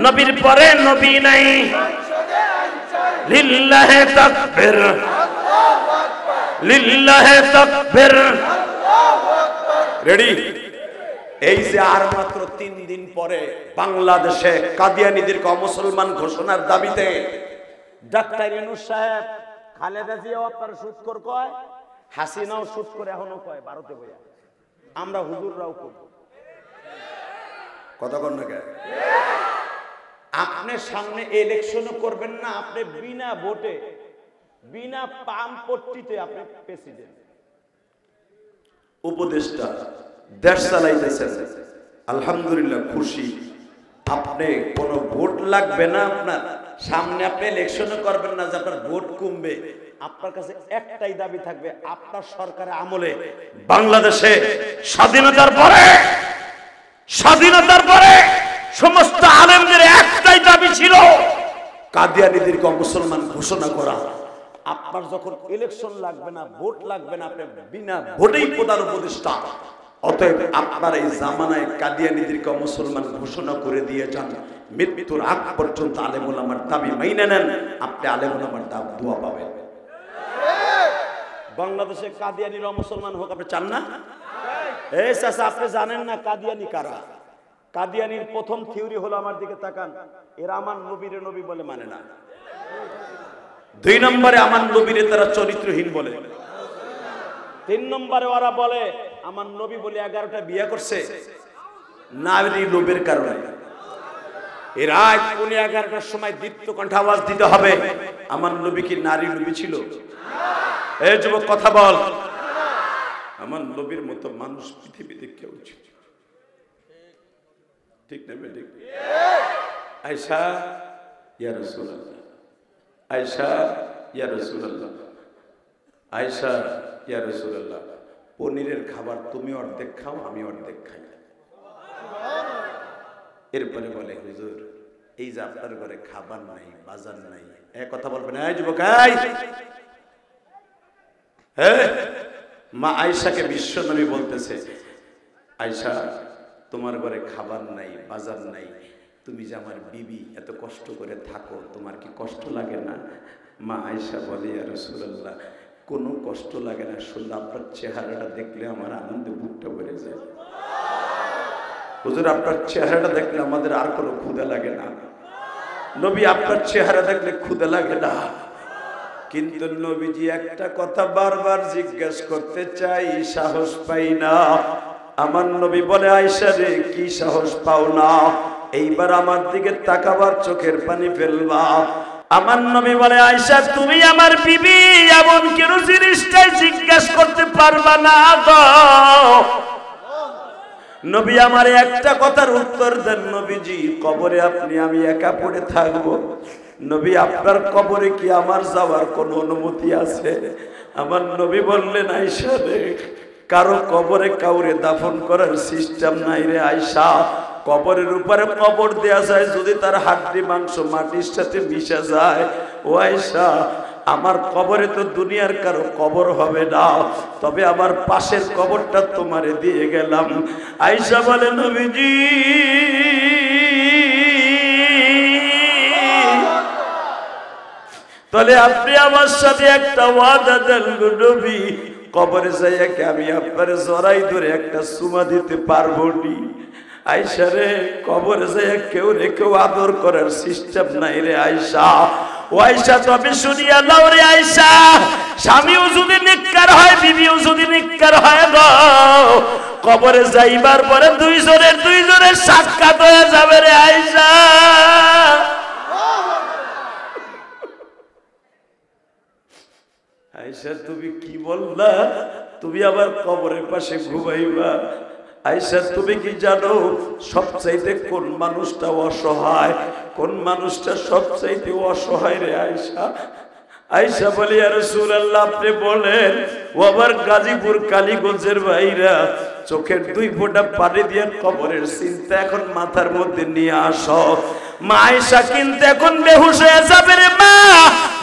নবীর পরে নবী নাই। লিল্লাহি তাকবীর, লিল্লাহি তাকবীর। রেডি? এই যে আর মাত্র 3 দিন পরে বাংলাদেশে কাদিয়ানীদেরকে অমুসলমান ঘোষণার দাবিতে ডাক্তার ইউনূস সাহেব, খালেদা জিয়াও আপনার সুৎখোর কয়, হাসিনাও সুদ করে এখনো কয় ভারতে বইয়া। আমরা হুজুররাও করি। কথা কন না কে? আপনি সামনে ইলেকশনও করবেন না, আপনি বিনা ভোটে, বিনা পামপট্টিতে আপনি প্রেসিডেন্ট, উপদেষ্টা, দেশ চালাইতেছেন। আলহামদুলিল্লাহ, খুশি। আপনি কোনো ভোট লাগবে না, আপনার সামনে আপনি ইলেকশনও করবেন না যে আপনার ভোট কমবে। আপনার কাছে একটাই দাবি থাকবে, আপনার সরকারের আমলে বাংলাদেশে স্বাধীনতার পরে, স্বাধীনতার পরে সমস্ত আলেমদের একটাই দাবি ছিল, কাদিয়ানীদেরকে মুসলমান ঘোষণা করা। আপনার যখন ইলেকশন লাগবে না, ভোট লাগবে না, আপনি বিনা ভোটেই প্রধান উপদেষ্টা। অতএব আপনার এই জামানায় কাদিয়ানীদেরকে মুসলমান ঘোষণা করে দিয়ে যান। মৃত্যুর আগ পর্যন্ত আলেম ওলামার দাবি মেনে নেন, আপনি আলেম ওলামার দোয়া পাবেন। বাংলাদেশে কাদিয়ানীরা মুসলমান হোক আপনি চান না? এই চাচা, আপনি জানেন না কাদিয়ানী কারা? কাদিয়ানীর প্রথম থিওরি হলো, আমার দিকে তাকান, এরা আমার নবীরে নবী বলে মানে না। 2 নম্বরে আমার নবীরে তারা চরিত্রহীন বলে। 3 নম্বরে ওরা বলে আমার নবী বলে 11টা বিয়ে করছে নারী লোভের কারণে। এর রাত 11টার সময় দীপ্ত কণ্ঠে আওয়াজ দিতে হবে, আমার নবী কি নারী লোভী ছিল? এই যুবক কথা বল। আমার নবীর মতো মানুষ পৃথিবীতে কেউ ছিল, ঠিক না ঠিক? আয়েশা ইয়া রাসূলুল্লাহ, আয়েশা ইয়া রাসূলুল্লাহ, আয়েশা ইয়া রাসূলুল্লাহ, পনিরের খাবার তুমি অর্ধেক খাও, আমি অর্ধেক খাই। এরপরে বলে হুজুর এই যে আপনার ঘরে খাবার নাই, বাজার নাই, এক কথা বলবেন এই যুবক, মা আয়েশাকে বিশ্ব নবী বলতেছে, আয়েশা তোমার ঘরে খাবার নাই, বাজার নাই, তুমি যে আমার বিবি এত কষ্ট করে থাকো, তোমার কি কষ্ট লাগে না? মা আয়েশা বলে ইয়া রাসূলুল্লাহ কোনো কষ্ট লাগে না, শুধু আপনার চেহারাটা দেখলে আমার আনন্দে বুকটা ভরে যায়। হুজুর আপনার চেহারাটা দেখলে আমাদের আর কোনো ক্ষুধা লাগে না। নবী আপনার চেহারা দেখলে ক্ষুধা লাগে না। কিন্তু নবীজি একটা কথা বারবার জিজ্ঞাসা করতে চাই, সাহস পাই না। আমার নবী বলে আয়েশা রে কি সাহস পাও না? এইবার আমার দিকে তাকাবার চোখের পানি ফেলবা। আমার নবী বলে আয়েশা তুমি আমার বিবি, এমন কেন জিনিসটাই জিজ্ঞাসা করতে পারবা না গো? নবী আমার একটা কথার উত্তর দেন নবীজি, কবরে আপনি আমি একা পড়ে থাকবো, নবী আপনার কবরে কি আমার যাওয়ার কোনো অনুমতি আছে? আমার নবী বললেন আয়েশা রে কারো কবরে কাউরে দাফন করার সিস্টেম নাই রে আয়েশা। কবরের উপরে কবর দেয়া যায় যদি তার হাড্ডি মাংস মাটির সাথে মিশে যায়। ও আয়েশা আমার কবরে তো দুনিয়ার কারো কবর হবে না, তবে আমার পাশের কবরটা তোমারে দিয়ে গেলাম। আয়েশা বলে নবীজি তাহলে আপনি আমার সাথে একটা ওয়াদা দেন গো নবী, কবরে যাইয়া কি আমি আপনার জড়াই ধরে একটা চুমা দিতে পারবো নি? আয়েশা রে কবরে যাইয়া কেউ রে কেউ আদর করার সিস্টেম নাই রে আয়েশা। ও আয়েশা তবে শুনিয়া নাও রে আয়েশা, স্বামীও যদি নিক্কার হয়, বিবিও যদি নিক্কার হয় গো, কবরে যাইবার পরে দুইজনের সাক্ষাৎ হয়ে যাবে রে আয়েশা। আয়েশা তুমি কি বললা? তুমি আবার কবরের পাশে ঘুমাইবা? আয়েশা তুমি কি জানো সবচাইতে কোন মানুষটা অসহায়? কোন মানুষটা সবচাইতে অসহায় রে আয়েশা? আয়েশা বলে ইয়া রাসূলুল্লাহ আপনি বলেন। ও আবার গাজীপুর কালীগঞ্জের ভাইরা চোখের দুই ফোঁটা পানি দিয়ে কবরের চিন্তা এখন মাথার মধ্যে নিয়ে আসো। মা আয়েশা কিন্তু এখন বেহুশ হয়ে যাবে রে মা।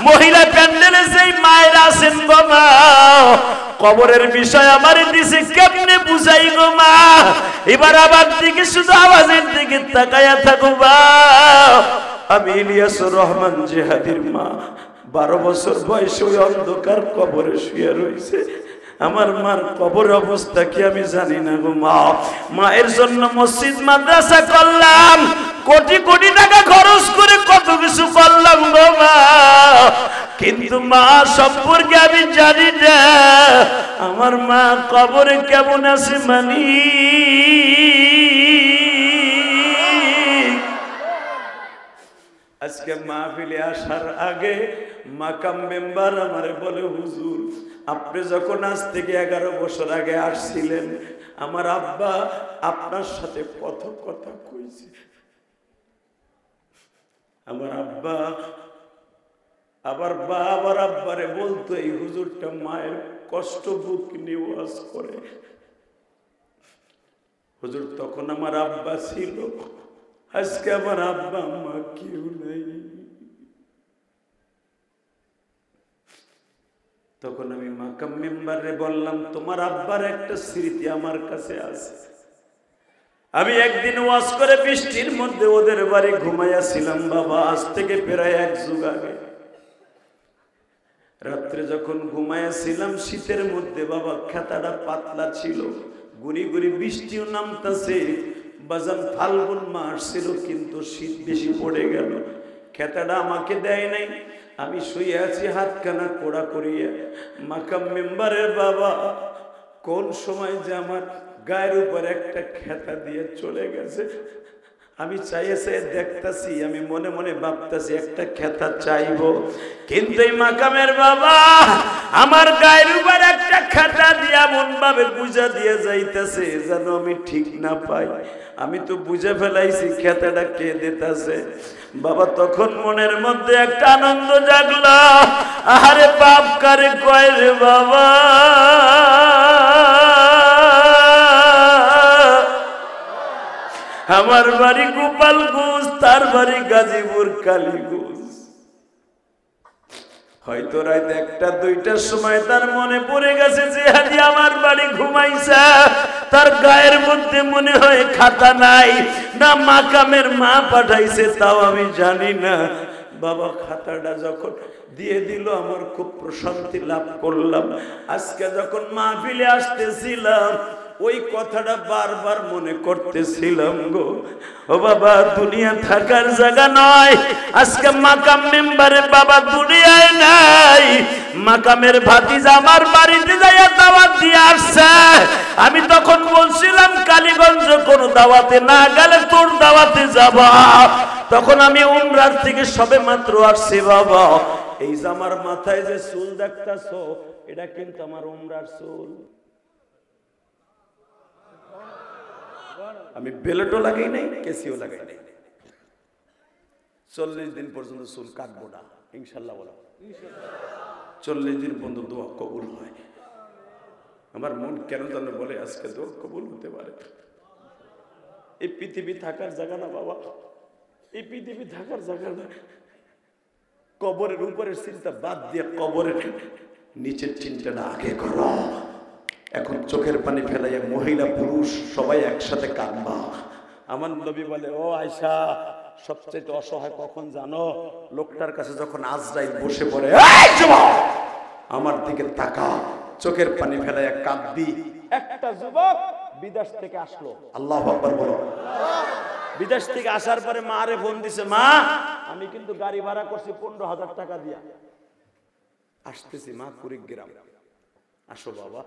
মহিলা প্যান্ডেলে যেই মায়ের আছেন গো মা, কবরের বিষয় আমার দিছে কেমনে বুঝাই গো মা? এবার আমার দিকে শুধু আওয়াজের দিকে তাকায়া থাকো মা। আমি ইলিয়াসুর রহমান জিহাদির মা, 12 বছর বয়সে ওই অন্ধকার কবরে শুয়ে রয়েছে। আমার মার কবর অবস্থা কি আমি জানি না গো মা। মায়ের জন্য মসজিদ মাদ্রাসা করলাম, কোটি কোটি টাকা খরচ করে কত কিছু করলাম গো মা, কিন্তু মা সম্পর্কে আমি জানি না আমার মা কবরে কেমন আছে মানি। আজকে মাহফিলে আসার আগে মাকাম মেম্বার আমারে বলে হুজুর আপনি যখন আজ থেকে 11 বছর আগে আসছিলেন আমার আব্বা আপনার সাথে কত কথা কইছে। আমার আব্বা আবার বাবার আব্বারে বলতো এই হুজুরটা মায়ের কষ্ট বুক নিয়ে ওয়াজ করে। হুজুর তখন আমার আব্বা ছিল, আজকে আমার আব্বা আম্মা কেউ নেই। তখন আমি মাকাম মেম্বারে বললাম তোমার আব্বার একটা স্মৃতি আমার কাছে আছে। আমি একদিন ওয়াজ করে বৃষ্টির মধ্যে ওদের বাড়ি ঘুমাইয়াছিলাম বাবা, আজ থেকে প্রায় 1 যুগ আগে। রাত্রে যখন ঘুমাইয়াছিলাম শীতের মধ্যে বাবা খেতাটা পাতলা ছিল, গুড়ি গুড়ি বৃষ্টিও নামতাছে। বাজান ফাল্গুন মাস ছিল কিন্তু শীত বেশি পড়ে গেল। খেতাটা আমাকে দেয় নাই, আমি শুয়ে আছি হাতখানা কোড়া করিয়া। মাকাম মেম্বারের বাবা কোন সময় যে আমার গায়ের উপর একটা খেতা দিয়ে চলে গেছে আমি চাইছে দেখতাছি, আমি মনে মনে ভাবতাছি একটা খেতা চাইবো, কিন্তু এই মাকামের বাবা আমার গায়ের উপর একটা খেতা দিয়া মন ভাবে বুঝা দিয়ে যাইতেছে যেন আমি ঠিক না পাই। আমি তো বুঝে ফেলাইছি খেতাটা কে দিতেছে। বাবা তখন মনের মধ্যে একটা আনন্দ জাগলো, আরে বাপ কারে কয় রে বাবা, আমার বাড়ি গোপালগঞ্জ, তার বাড়ি গাজীপুর কালীগঞ্জ। হয়তো রাত 1-2টার সময় তার মনে পড়ে গেছে যে হাজি আমার বাড়ি ঘুমাইছে, তার গায়ের মধ্যে মনে হয় খাতা নাই, না মাকামের মা পাঠাইছে তাও আমি জানি না। বাবা খাতাটা যখন দিয়ে দিল আমার খুব প্রশান্তি লাভ করলাম। আজকে যখন মাহফিলে আসতেছিলাম ওই কথাটা বারবার মনে করতেছিলাম গো। ও বাবা দুনিয়া থাকার জায়গা নয়, আজকে মাকাম মেম্বারে বাবা দুনিয়ায় নাই, মাকামের ভাতিজা আমার বাড়িতে যাইয়া দাওয়াত দিয়ে আসছে। আমি তখন বলছিলাম কালীগঞ্জ কোন দাওয়াতে না গেলে তোর দাওয়াতে যাবা। তখন আমি উমরার থেকে সবে মাত্র আসছি বাবা। এই যে আমার মাথায় যে চুল দেখতাছো এটা কিন্তু আমার উমরার চুল। আমি বেলেটও লাগাই নাই, কেসিও লাগাই নাই। 40 দিন পর্যন্ত চুল কাটবো না ইনশাল্লাহ। বলো 40 দিন পর্যন্ত দোয়া কবুল হয়। আমার মন কেন জানো বলে আজকে দোয়া কবুল হতে পারে। এই পৃথিবী থাকার জায়গা না বাবা, এই পৃথিবী থাকার জায়গা না। কবরের উপরের চিন্তা বাদ দিয়ে কবরের নিচের চিন্তাটা আগে করো। এখন চোখের পানি ফেলাইয়া মহিলা পুরুষ সবাই একসাথে কাঁদবা। আমার নবী বলে ও আয়েশা, সবচেয়ে অসহায় কখন জানো? লোকটার কাছে যখন আজরাইল বসে পড়ে, এই যুবক আমার দিকে তাকা, চোখের পানি ফেলাইয়া কাঁদবি। একটা যুবক বিদেশ থেকে আসলো, আল্লাহু আকবার বলো। বিদেশ থেকে আসার পরে মা রে ফোন দিছে, মা আমি কিন্তু গাড়ি ভাড়া করছি 15,000 টাকা দিয়া আসতেছি মা কুড়িগ্রাম, আসো বাবা।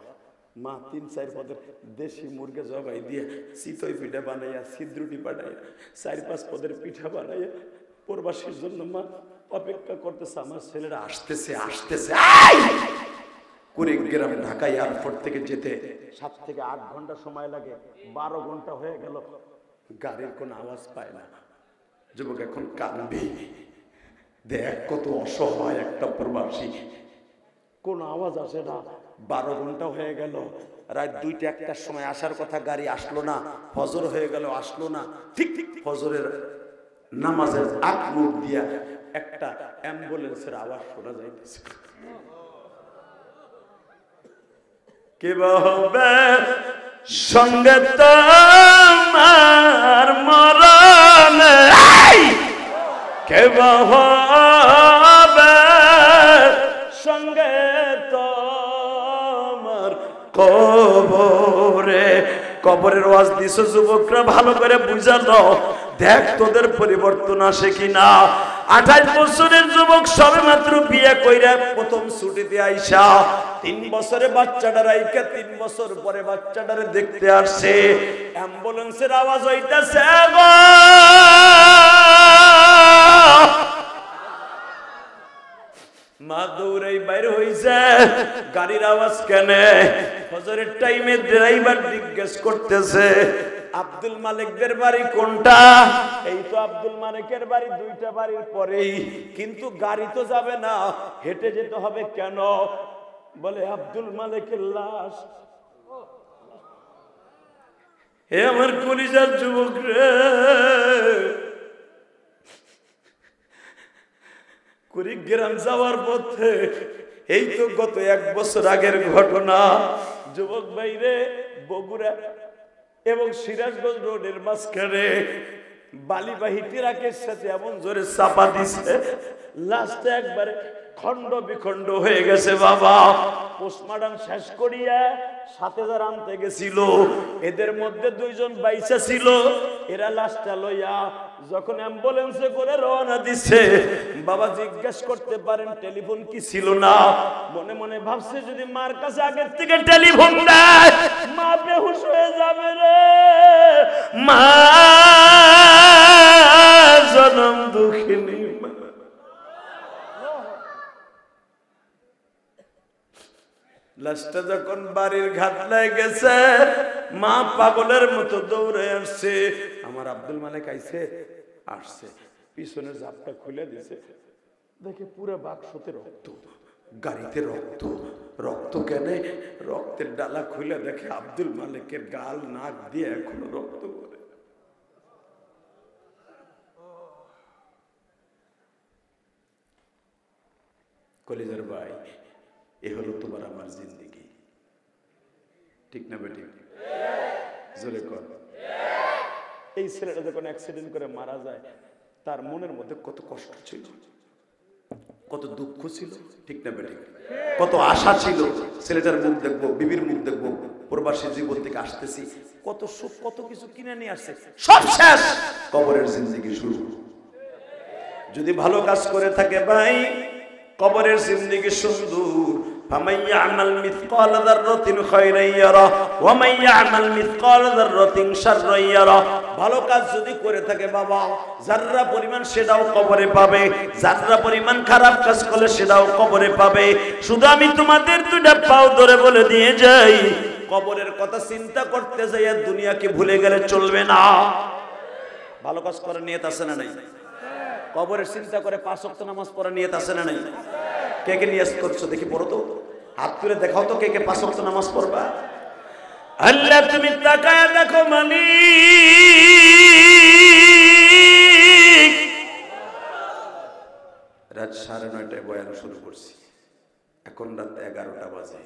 মা 3-4 পদের দেশি মুরগি জবাই দিয়ে চিতই পিঠা বানাইয়া, ছিদ্রুটি বানাইয়া, 4-5 পদের পিঠা বানাইয়া প্রবাসীর জন্য মা অপেক্ষা করতেছে। আমার ছেলেরা আসতেছে আসতেছে। কুড়িগ্রাম ঢাকা এয়ারপোর্ট থেকে যেতে 7 থেকে 8 ঘন্টা সময় লাগে। 12 ঘন্টা হয়ে গেল, গাড়ির কোনো আওয়াজ পায় না। যুবক এখন কাঁদবে, দেখ কত অসহায় একটা প্রবাসী, কোন আওয়াজ আসে না। 12 ঘন্টা হয়ে গেল, রাত 2টা-1টার সময় আসার কথা, গাড়ি আসলো না। ফজর হয়ে গেল, আসলো না। ঠিক ঠিক ফজরের নামাজের আগ মুখ দিয়া একটা অ্যাম্বুলেন্সের আওয়াজ শোনা যাইতেছে। কে হবে সঙ্গে তোমার মরণে, কে হবে সঙ্গে তোমার কবরে। কবরের ওয়াজ দিছো যুবকরা, ভালো করে বুঝা দাও, দেখ তোদের পরিবর্তন আসে কিনা। 28 বছরের যুবক সবে মাত্র বিয়ে কইরা প্রথম ছুটিতে আইসা 3 বছরে বাচ্চাটা রাইখা 3 বছর পরে বাচ্চাটারে দেখতে আসছে। অ্যাম্বুলেন্সের আওয়াজ হইতাছে গো, মা দৌড়াই বাইরে হইছে, গাড়ির আওয়াজ কেনে? ফজরের টাইমে ড্রাইভার জিজ্ঞেস করতেছে আব্দুল মালিকদের বাড়ি কোনটা? এই তো আব্দুল মালিকের বাড়ি 2টা বাড়ির পরেই, কিন্তু গাড়ি তো যাবে না, হেঁটে যেতে হবে কেন? বলে আব্দুল মালিকের লাশ। হে আমার কলিজার যুবক রে, কুড়িগ্রাম যাওয়ার পথে, এই তো গত 1 বছর আগের ঘটনা। যুবক ভাইরে বগুড়া এবং সিরাজগঞ্জ রোডের মাঝখানে বালিবাহী ট্রাকের সাথে এমন জোরে চাপা দিছে, লাস্টে একবারে খন্ড বিখণ্ড হয়ে গেছে বাবা। পোস্টমর্টম শেষ করিয়া 7,000 আনতে গেছিল, এদের মধ্যে 2 জন বাইসা ছিল। এরা লাশটা লইয়া যখন অ্যাম্বুলেন্সে করে রওনা দিছে, বাবা জিজ্ঞেস করতে পারেন টেলিফোন কি ছিল না? মনে মনে ভাবছে যদি মার কাছে আগের থেকে টেলিফোন দেয় মা বেহুশ হয়ে যাবে রে। মা লাশটা যখন বাড়ির ঘাটলায় গেছে, মা পাগলের মতো দৌড়ে আসছে। আমার আব্দুল মালিক আইছে, আসছে, পিছনের জাপটা খুলে দিছে, দেখে পুরো বাক্সতে রক্ত, গাড়িতে রক্ত। রক্ত কেনে? রক্তের ডালা খুলে দেখে আব্দুল মালিকের গাল নাক দিয়ে এখনো রক্ত করে। কলিজার ভাই, এ হলো তোমার আমার জিন্দেগি, ঠিক না বেটি? জোরে কর। এই ছেলেটা যখন অ্যাক্সিডেন্ট করে মারা যায়, তার মনের মধ্যে কত কষ্ট ছিল, কত দুঃখ ছিল, ঠিক না বেটি? কত আশা ছিল, ছেলেটার মুখ দেখবো, বিবির মুখ দেখবো, প্রবাসী জীবন থেকে আসতেছি, কত সুখ, কত কিছু কিনে নিয়ে আসছে, সব শেষ, কবরের জিন্দেগি শুরু। যদি ভালো কাজ করে থাকে ভাই, কবরের জিন্দেগি সুন্দর। ফামান ইয়ামাল মিসকাল যাররাতিন খায়রান ইয়ারা ওয়া মান ইয়ামাল মিসকাল যাররাতিন শাররান ইয়ারা। ভালো কাজ যদি করে থাকে বাবা, যাররা পরিমাণ সেটাও কবরে পাবে, যাররা পরিমাণ খারাপ কাজ করলে সেটাও কবরে পাবে। শুধু আমি তোমাদের দুইটা পাও ধরে বলে দিয়ে যাই, কবরের কথা চিন্তা করতে যাইয়া দুনিয়াকে ভুলে গেলে চলবে না। ভালো কাজ করার নিয়ত আছে না নাই? কবরের চিন্তা করে 5 ওয়াক্ত নামাজ পড়ার নিয়ত আছে না নাই? কে কে নিয়ত করছো দেখি, পড়ো তো, হাত তুলে দেখাও তো কে কে 5 ওয়াক্ত নামাজ পড়বা। আল্লাহ তুমি তাকায় দেখো মালিক, রাত 9:30টায় বয়ান শুরু করছি, এখন রাত 11টা বাজে।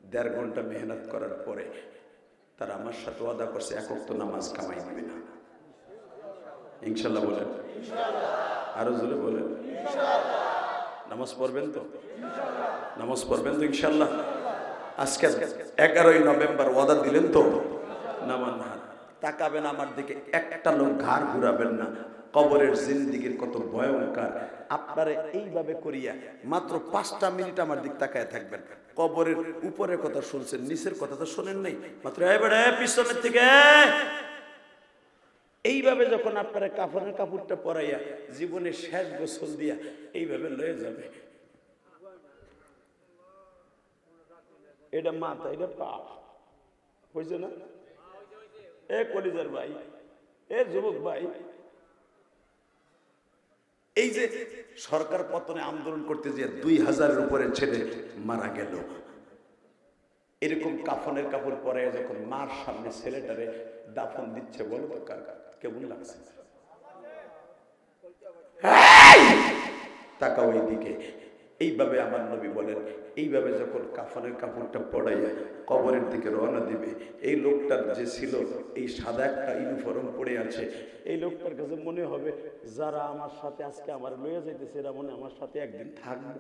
1.5 ঘন্টা মেহনত করার পরে তারা আমার সাথে ওয়াদা করছে 1 ওয়াক্ত নামাজ কামাই দিবে না। ইনশাল্লাহ বলেন, আরো জোরে বলেন, নামাজ পড়বেন তো? নামাজ পড়বেন তো ইনশাল্লাহ? আজকে 11ই নভেম্বর ওয়াদা দিলেন তো? নামান হাত তাকাবেন আমার দিকে, একটা লোক ঘাড় ঘুরাবেন না। কবরের জিন্দেগির কত ভয়ঙ্কর, আপনারা এইভাবে করিয়া মাত্র 5টা মিনিট আমার দিক তাকায় থাকবেন। কবরের উপরের কথা শুনছেন, নিচের কথা তো শোনেন নাই। মাত্র এবারে পিছনের থেকে এইভাবে যখন আপনারা কাফনের কাপড়টা পরাইয়া জীবনের শেষ গোসল দিয়া এইভাবে লয়ে যাবে, এটা মাথা, এটা পা, হয়েছে না? এ কলিজার ভাই, এ যুবক ভাই, এই যে সরকার পতনে আন্দোলন করতে যে 2000-এর উপরে ছেলে মারা গেল, এরকম কাফনের কাপড় পরে যখন মার সামনে ছেলেটারে দাফন দিচ্ছে, বলো তো কেমন লাগছে? তাকাও এইদিকে। এইভাবে আমার নবী বলেন, এইভাবে যখন কাফনের কাপড়টা পড়াইয়া কবরের দিকে রওনা দিবে, এই লোকটার যে ছিল এই সাদা একটা ইউনিফর্ম পরে আছে, এই লোকটার কাছে মনে হবে যারা আমার সাথে আজকে আমার লইয়া যাইতেছে এরা মনে আমার সাথে একদিন থাকবে।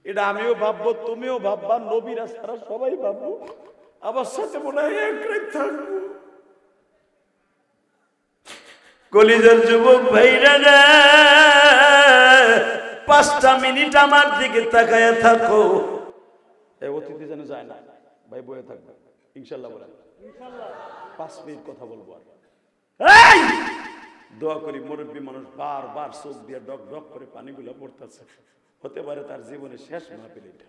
এটা আমিও ভাববো, তুমিও ভাববা, নবীরা সারা সবাই ভাববো, আমার সাথে মনে হয় এক রাত থাকবো। কলিজার যুবক ভাইরা রে, 5টা মিনিট আমার দিকে তাকায়া থাকো। এই অতিথি যেন যায় না ভাই, বয়ে থাকবে ইনশাল্লাহ বলেন। 5 মিনিট কথা বলবো আর দোয়া করি। মুরব্বী মানুষ বারবার চোখ দিয়ে ডক ডক করে পানিগুলো পড়তেছে, হতে পারে তার জীবনের শেষ মাহফিল এটা।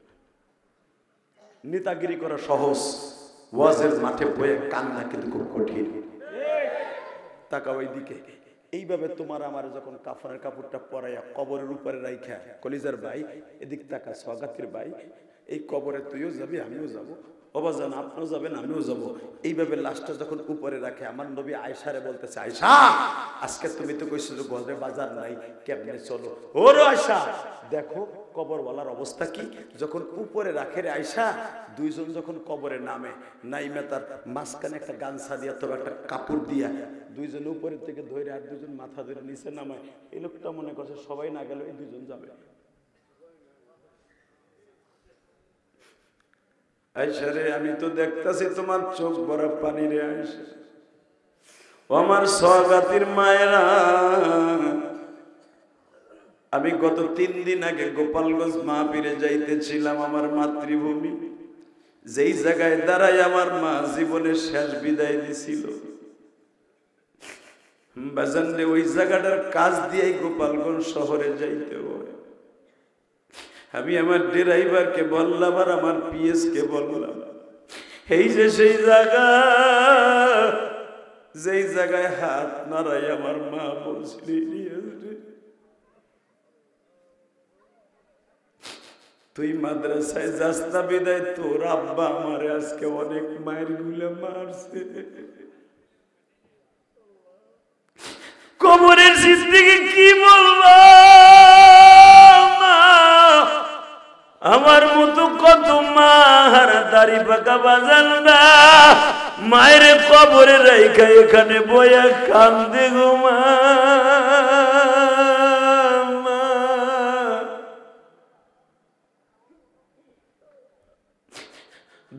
নেতাগিরি করা সহজ, ওয়াজের মাঠে বয়ে কান্না কিন্তু খুব কঠিন। তাকাও এইদিকে। এইভাবে তোমার আমার যখন কাফনের কাপড়টা পরাইয়া কবরের উপরে রাইখা, কলিজার ভাই এদিক তাকা, সওগাতির ভাই, এই কবরে তুইও যাবি আমিও যাবো, অবাজান আপনিও যাবেন আমিও যাবো। এইভাবে লাশটা যখন উপরে রাখে, আমার নবী আয়েশারে বলতেছে, আয়েশা আজকে তুমি তো কইছো যে ঘরে বাজার নাই, কেমনে চলো? ওরে আয়েশা দেখো কবরওয়ালার অবস্থা কি। যখন উপরে রাখে রে আয়েশা, দুইজন যখন কবরে নামে, নাইমে তার মাঝখানে একটা গামছা দিয়া তোর একটা কাপড় দিয়া দুইজন উপরের থেকে ধরে আর দুজন মাথা ধরে নিচে নামায়। এই লোকটা মনে করছে সবাই না গেল এই দুজন যাবে। আয়েশা রে, আমি তো দেখতাছি তোমার চোখ ভরা পানি রে আয়েশা। আমার সওগাতির মায়েরা, আমি গত 3 দিন আগে গোপালগঞ্জ মাহফিলে যাইতেছিলাম, আমার মাতৃভূমি, যেই জায়গায় দাঁড়াই আমার মা জীবনের শেষ বিদায় দিছিল। বাজান রে, ওই জায়গাটার কাজ দিয়েই গোপালগঞ্জ শহরে যাইতে হয়। আমি আমার ড্রাইভারকে বললাম আর আমার পিএস কে বললাম, এই যে সেই জায়গা, যেই জায়গায় হাত নাড়াই আমার মা বলছিল, তুই মাদ্রাসায় যাস না বিদায় তোর আব্বা আমারে আজকে অনেক মায়ের গুলে মারছে। কবরের জিন্দেগি কি বলবো মা, আমার মতো কত মা আর দাড়ি পাকা বাজান না, মায়ের কবরে রাইখা এখানে বয়া কান্দে গো মা।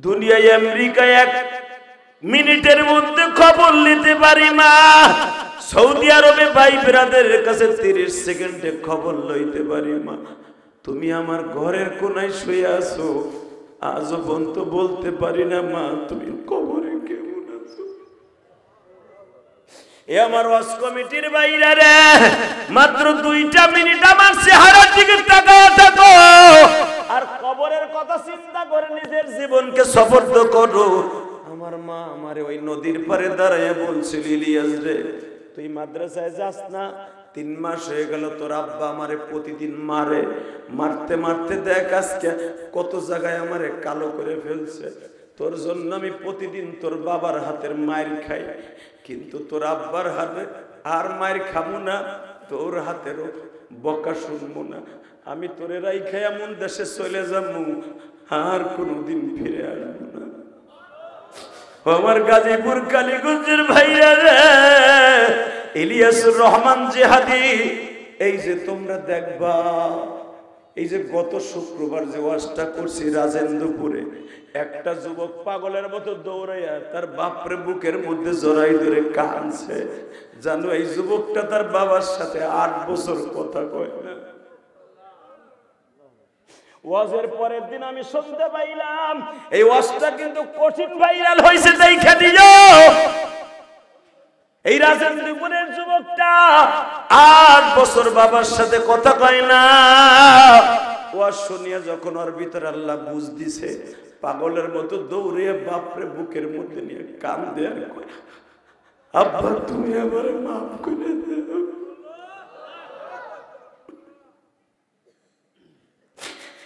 দুনিয়ায় আমেরিকায় 1 মিনিটের মধ্যে খবর নিতে পারি মা, সৌদি আরবে ভাই ব্রাদারের কাছে 30 সেকেন্ডে খবর লইতে পারি মা। তুমি আমার ঘরের কোনায় শুয়ে আছো, আজও পর্যন্ত বলতে পারি না মা তুমি কবরে কেমন আছো। এ আমার ওয়াজ কমিটির বাইরে রে, মাত্র 2টা মিনিট আমার চেহারার দিকে তাকায় থাকো আর কবরের কথা চিন্তা করে নিজের জীবনকে সফর্দ করো। আমার মা আমারে ওই নদীর পারে দাঁড়ায় বলছিল, ইলিয়াস রে তুই মাদ্রাসায় যাস না, 3 মাস হয়ে গেল তোর আব্বা আমারে প্রতিদিন মারে, মারতে মারতে দেখ আজকে কত জায়গায় আমারে কালো করে ফেলছে। তোর জন্য আমি প্রতিদিন তোর বাবার হাতের মায়ের খাই, কিন্তু তোর আব্বার হাতে আর মায়ের খাবো না, তোর হাতেরও বকা শুনবো না। আমি তোরে রাইখা এমন দেশে চলে যাবো আর কোনোদিন ফিরে আসবো না। আমার গাজীপুর কালীগঞ্জের ভাইরা রে, ইলিয়াসুর রহমান জিহাদি, এই যে তোমরা দেখবা, এই যে গত শুক্রবার যে ওয়াজটা করছি রাজেন্দ্রপুরে, একটা যুবক পাগলের মতো দৌড়াইয়া তার বাপরে বুকের মধ্যে জড়াই ধরে কাঁদছে। জানো এই যুবকটা তার বাবার সাথে 8 বছর কথা কয় না। ওয়াজের পরের দিন আমি শুনতে পাইলাম এই ওয়াজটা কিন্তু কঠিন ভাইরাল হয়েছে, দেখা দিও। এই রাজেন্দ্রপুরের যুবকটা 8 বছর বাবার সাথে কথা কয় না। ওয়াজ শুনিয়া যখন ওর ভিতরে আল্লাহ বুঝ দিছে, পাগলের মতো দৌড়ে বাপরে বুকের মধ্যে নিয়ে কান্দে আর কয়, আব্বা তুমি আমার মাফ করে দাও।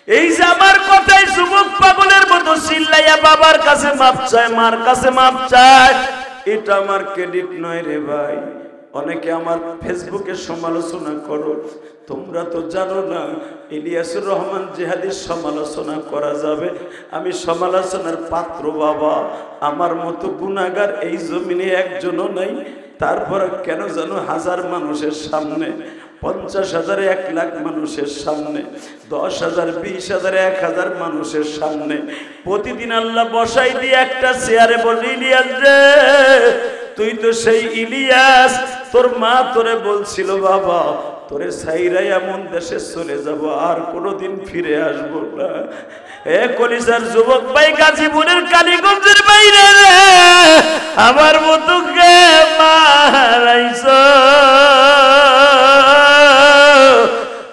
এই যে আমার কথায় যুবক পাগলের মতো চিল্লাইয়া বাবার কাছে মাপ চায়, মার কাছে মাপ চায়, এটা আমার ক্রেডিট নয় রে ভাই। অনেকে আমার ফেসবুকে সমালোচনা করো, তোমরা তো জানো না ইলিয়াসুর রহমান জিহাদির সমালোচনা করা যাবে। আমি সমালোচনার পাত্র বাবা, আমার মতো গুনাহগার এই জমিনে একজনও নাই। তারপর কেন জানো 1000 মানুষের সামনে, 50,000 1 লাখ মানুষের সামনে, 10,000 20,000 1000 মানুষের সামনে প্রতিদিন আল্লাহ বসাই দিয়ে একটা চেয়ারে বলি, ইলিয়াস রে তুই তো সেই ইলিয়াস, তোর মা তোরে বলছিল বাবা তোরে সাইরাই এমন দেশে চলে যাব আর কোনোদিন ফিরে আসবো না। এ কলিজার যুবক ভাই, গাজীপুরের কালীগঞ্জের বাইরে রে, আমার মতো কে মারাইছো?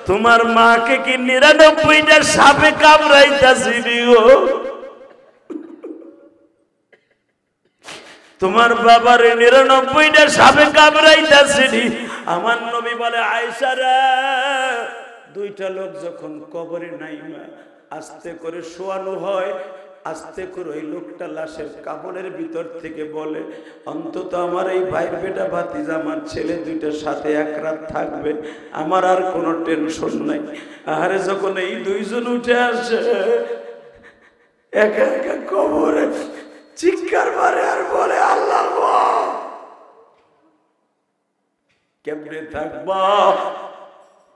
তোমার মাকে কি 99টা সাপে কামড়াইতাছি গো? তোমার বাবারে 99টা সাপে কামড়াইতাছি। আমার নবী বলে, আয়েশা রে 2টা লোক যখন কবরে নাইমা আস্তে করে শোয়ানো হয়, আস্তে করে ওই লোকটা লাশের কাপড়ের ভিতর থেকে বলে, অন্তত আমার এই ভাইয়ের বেটা ভাতিজা আমার ছেলে 2টার সাথে 1 রাত থাকবে, আমার আর কোনো টেনশন নাই। আরে যখন এই 2 জন উঠে আসে একা একা কবরে চিৎকার মারে আর বলে, আল্লাহ কেমনে থাকবা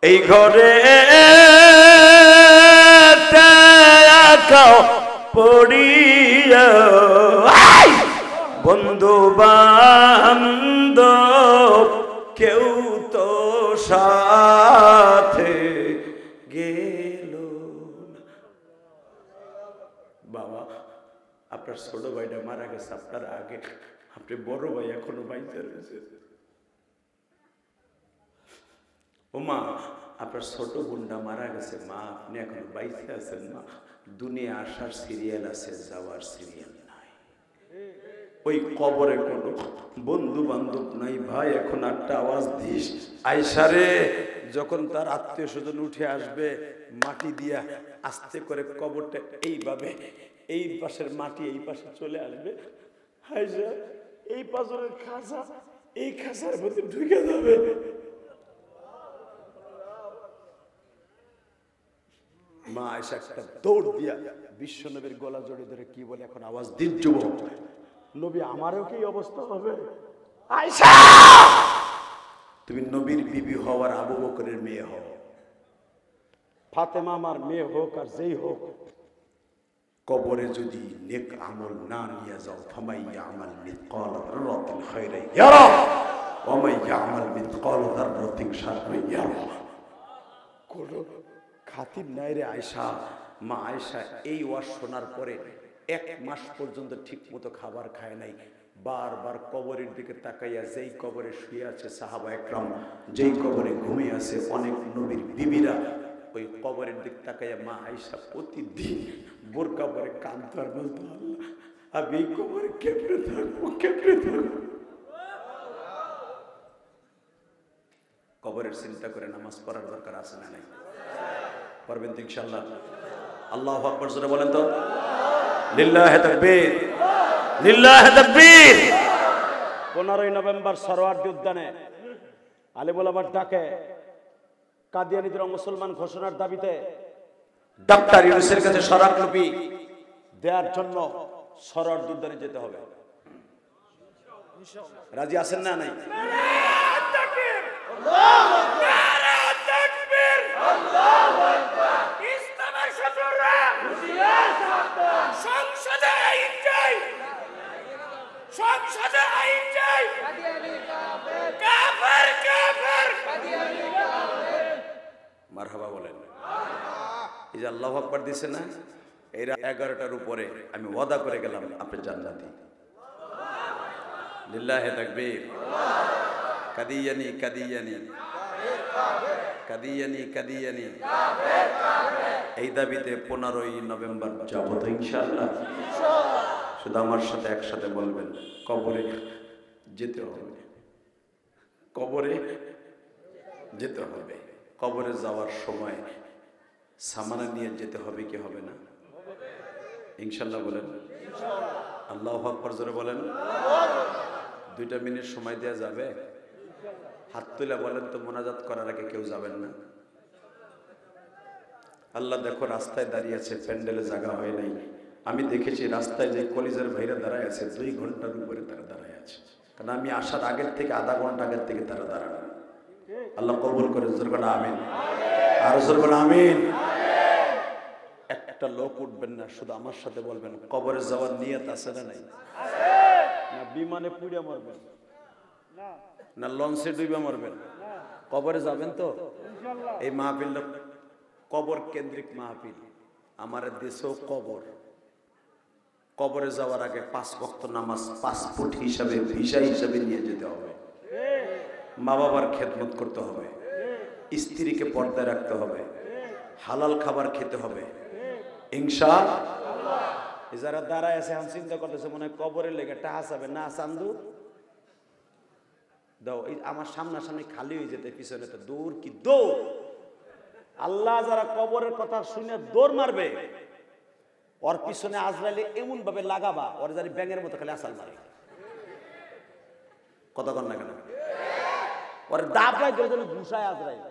এই ঘরে পড়িয়া, বন্ধু বান্ধব কেউ তো সাথে গেল না। বাবা আপনার ছোট ভাইটা মারা গেছে আপনার আগে, আপনি বড় ভাই এখনো বাইতে রয়েছে। ও মা, আপনার ছোট বোনটা মারা গেছে মা, আপনি এখন বাইসে আছেন মা, দুনিয়া আসার সিরিয়াল আছে, যাওয়ার সিরিয়াল নাই। ওই কবরে কোনো বন্ধু বান্ধব নাই ভাই, এখন একটা আওয়াজ দিস আয়সারে। যখন তার আত্মীয় স্বজন উঠে আসবে, মাটি দিয়া আস্তে করে কবরটা এইভাবে, এই পাশের মাটি এই পাশে চলে আসবে, আয়সা এই পাথরের খাঁচা, এই খাঁচার মধ্যে ঢুকে যাবে। মা আয়সা একটা দৌড় দিয়া বিশ্বনবীর গলা জড়িয়ে ধরে কি বলে, এখন আওয়াজ দিন যুবক, নবী আমারও কি অবস্থা হবে? আয়সা, তুমি নবীর বিবি হওয়ার আবু বকরের মেয়ে হও, ফাতেমা আমার মেয়ে হোক আর যেই হোক, কবরে যদি নেক আমল না নিয়ে যাও, ফামাই ইয়ামাল মিসকাল যাররাতিন খায়রান ইয়ারা ওয়া মান ইয়ামাল মিসকাল যাররাতিন শাররান ইয়ারা। কোন খাতির নাই রে আয়সা। মা আয়সা এই ওয়াজ শোনার পরে 1 মাস পর্যন্ত ঠিক মতো খাবার খায় নাই। বারবার কবরের দিকে তাকাইয়া, যেই কবরে শুয়ে আছে সাহাবা একরাম, যেই কবরে ঘুমিয়ে আছে অনেক নবীর বিবিরা, ওই কবরের দিকে তাকাইয়া মা আয়সা প্রতিদিন বোরকা পরে কাঁদতো আর বলতো, আল্লাহ আমি এই কবরে কেমনে থাকবো, কেমনে থাকবো। কবরের চিন্তা করে নামাজ পড়ার দরকার আছে না নাই? পারবেন তো ইনশাআল্লাহ? আল্লাহু আকবার জোরে বলেন তো। লিল্লাহি তাকবীর, লিল্লাহি তাকবীর। 15ই নভেম্বর সরোয়ার্দী উদ্যানে আলিমুল আমার ডাকে কাদিয়ানীদের মুসলমান ঘোষণার দাবিতে ডক্টর ইউনূসের কাছে স্মারকলিপি দেওয়ার জন্য সরোয়ার্দী উদ্যানে যেতে হবে। রাজি আছেন না নাই? মারহাবা বলেন। এই যে আল্লাহু আকবার দিছে না, এরা 11টার উপরে আমি ওয়াদা করে গেলাম আপনি জান্নাতি। লিল্লাহি তাকবীর। কাদিয়ানি কাদিয়ানি কাদিয়ানি কাদিয়ানি। এই দাবিতে 15ই নভেম্বর যাব তো ইনশাআল্লাহ। শুধু আমার সাথে একসাথে বলবেন, কবরে যেতে হবে, কবরে যেতে হবে। কবরে যাওয়ার সময় সামানা নিয়ে যেতে হবে কি হবে না? ইনশাআল্লাহ বলেন। আল্লাহু আকবার জোরে বলেন। 2টা মিনিট সময় দেওয়া যাবে? হাত তুলে বলেন তো, মোনাজাত করার আগে কেউ যাবেন না? আল্লাহ দেখো রাস্তায় দাঁড়িয়ে আছে, প্যান্ডেলে জায়গা হয় নাই। আমি দেখেছি রাস্তায় যে কলিজার ভাইরা দাঁড়ায় আছে, 2 ঘন্টার উপরে তারা দাঁড়ায় আছে, কারণ আমি আসার আগের থেকে আধা ঘন্টা আগের থেকে তারা দাঁড়ানো। আল্লাহ কবুল করে, জোরে বলেন আমিন। আর জোরে বলেন আমিন। একটা লোক উঠবেন না, শুধু আমার সাথে বলবেন, কবরে যাওয়ার নিয়ত আছে না নাই? না বিমানে পুড়ে মরবেন, না লঞ্চে ডুবে মরবেন? কবরে যাবেন তো? এই মাহফিলটা কবর কেন্দ্রিক মাহফিল। আমার দেশেও কবর। কবরে যাওয়ার আগে 5 ওয়াক্ত নামাজ পাসপোর্ট হিসাবে, ভিসা হিসাবে নিয়ে যেতে হবে। মা বাবার খেদমত করতে হবে, স্ত্রীকে পর্দায় রাখতে হবে, হালাল খাবার খেতে হবে ইনশাআল্লাহ। যারা দাঁড়ায় আছে এখন চিন্তা করতেছে মনে হয় কবরের লেগে টাকা চাবে না, চান্দু দাও। এই আমার সামনাসামনি খালি হয়ে যেতে, পিছনে তো দূর কি দৌড়। আল্লাহ যারা কবরের কথা শুনে দৌড় মারবে, ওর পিছনে আজরাইলে এমন ভাবে লাগাবা, ওর জানি ব্যাঙের মতো খালি আসাল মারে। কথা কন না কেন? ওর দাবড়ায় ধরে ধরে ঘুষায় আজরাইল।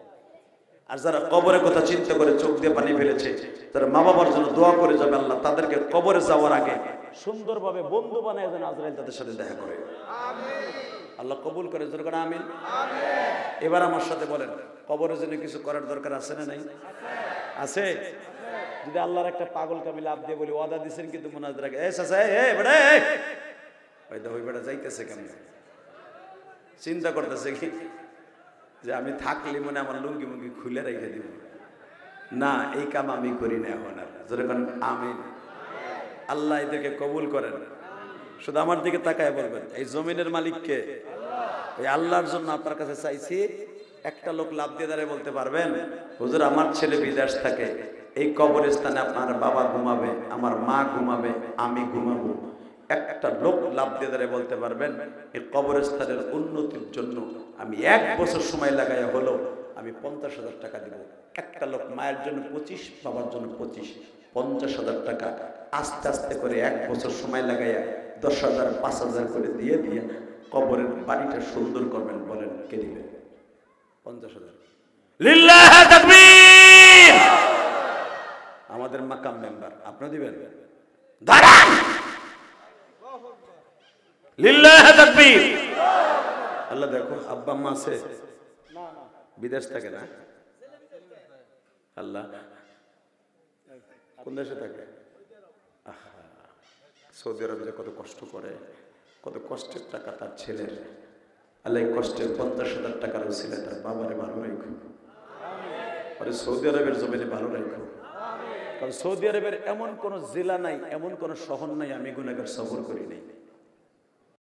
আর যারা কবরের কথা চিন্তা করে চোখ দিয়ে পানি ফেলেছে, যারা মা বাবার জন্য দোয়া করে যাবে, আল্লাহ তাদেরকে কবরে যাওয়ার আগে সুন্দরভাবে বন্ধু বানায় যেন আজরাইল তাদের সাথে দেখা করে। আল্লাহ কবুল করে, জোরে করে আমিন। এবার আমার সাথে বলেন, কবরের জন্য কিছু করার দরকার আছে না নাই? আছে। যদি আল্লাহর একটা পাগল কামি লাভ দিয়ে বলি, ওয়াদা দিচ্ছেন কিন্তু মোনাজাত রাখে, এ চাচা এ বেটা ওই দা ওই বেটা যাইতেছে কেমন, চিন্তা করতেছে কি যে আমি থাকলে মনে আমার লুঙ্গি মুঙ্গি খুলে রেখে দিব। না, এই কাম আমি করি না এখন আর। যেরকম আমিন। আল্লাহ এদেরকে কবুল করেন। শুধু আমার দিকে তাকায় বলবেন, এই জমিনের মালিককে, এই আল্লাহর জন্য আপনার কাছে চাইছি,
একটা লোক লাভ দিয়ে দাঁড়িয়ে বলতে পারবেন, হুজুর আমার ছেলে বিদেশ থাকে, এই কবরস্থানে আপনার বাবা ঘুমাবে, আমার মা ঘুমাবে, আমি ঘুমাবো? একটা লোক লাভ দিয়ে দাঁড়িয়ে বলতে পারবেন, এই কবরস্থানের উন্নতির জন্য আমি 1 বছর সময় লাগাইয়া হলো আমি 50,000 টাকা দিব? একটা লোক মায়ের জন্য 25, বাবার জন্য 25, 50,000 টাকা আস্তে আস্তে করে 1 বছর সময় লাগাইয়া 10,000, 5,000 করে দিয়ে দিয়ে কবরের বাড়িটা সুন্দর করবেন, বলেন কে দিবে? 50,000।
লিল্লাহ তাকবীর।
আমাদের মাকাম মেম্বার, আপনি দিবেন?
দাঁড়ান, লিল্লাহ তাকবীর।
আল্লাহ দেখো, আব্বা আম্মা আছে, বিদেশ থাকে না? আল্লাহ কোন দেশে থাকে? আহা, সৌদি আরবে যে কত কষ্ট করে, কত কষ্টের টাকা তার ছেলের। আল্লাহ এই কষ্টের 50,000 টাকার উসিলায় তার বাবারে ভালো রাখো, আরে সৌদি আরবের জমিনে ভালো রাখো। কারণ সৌদি আরবের এমন কোন জেলা নাই, এমন কোন শহর নাই আমি গুনাহগার সফর করি নাই।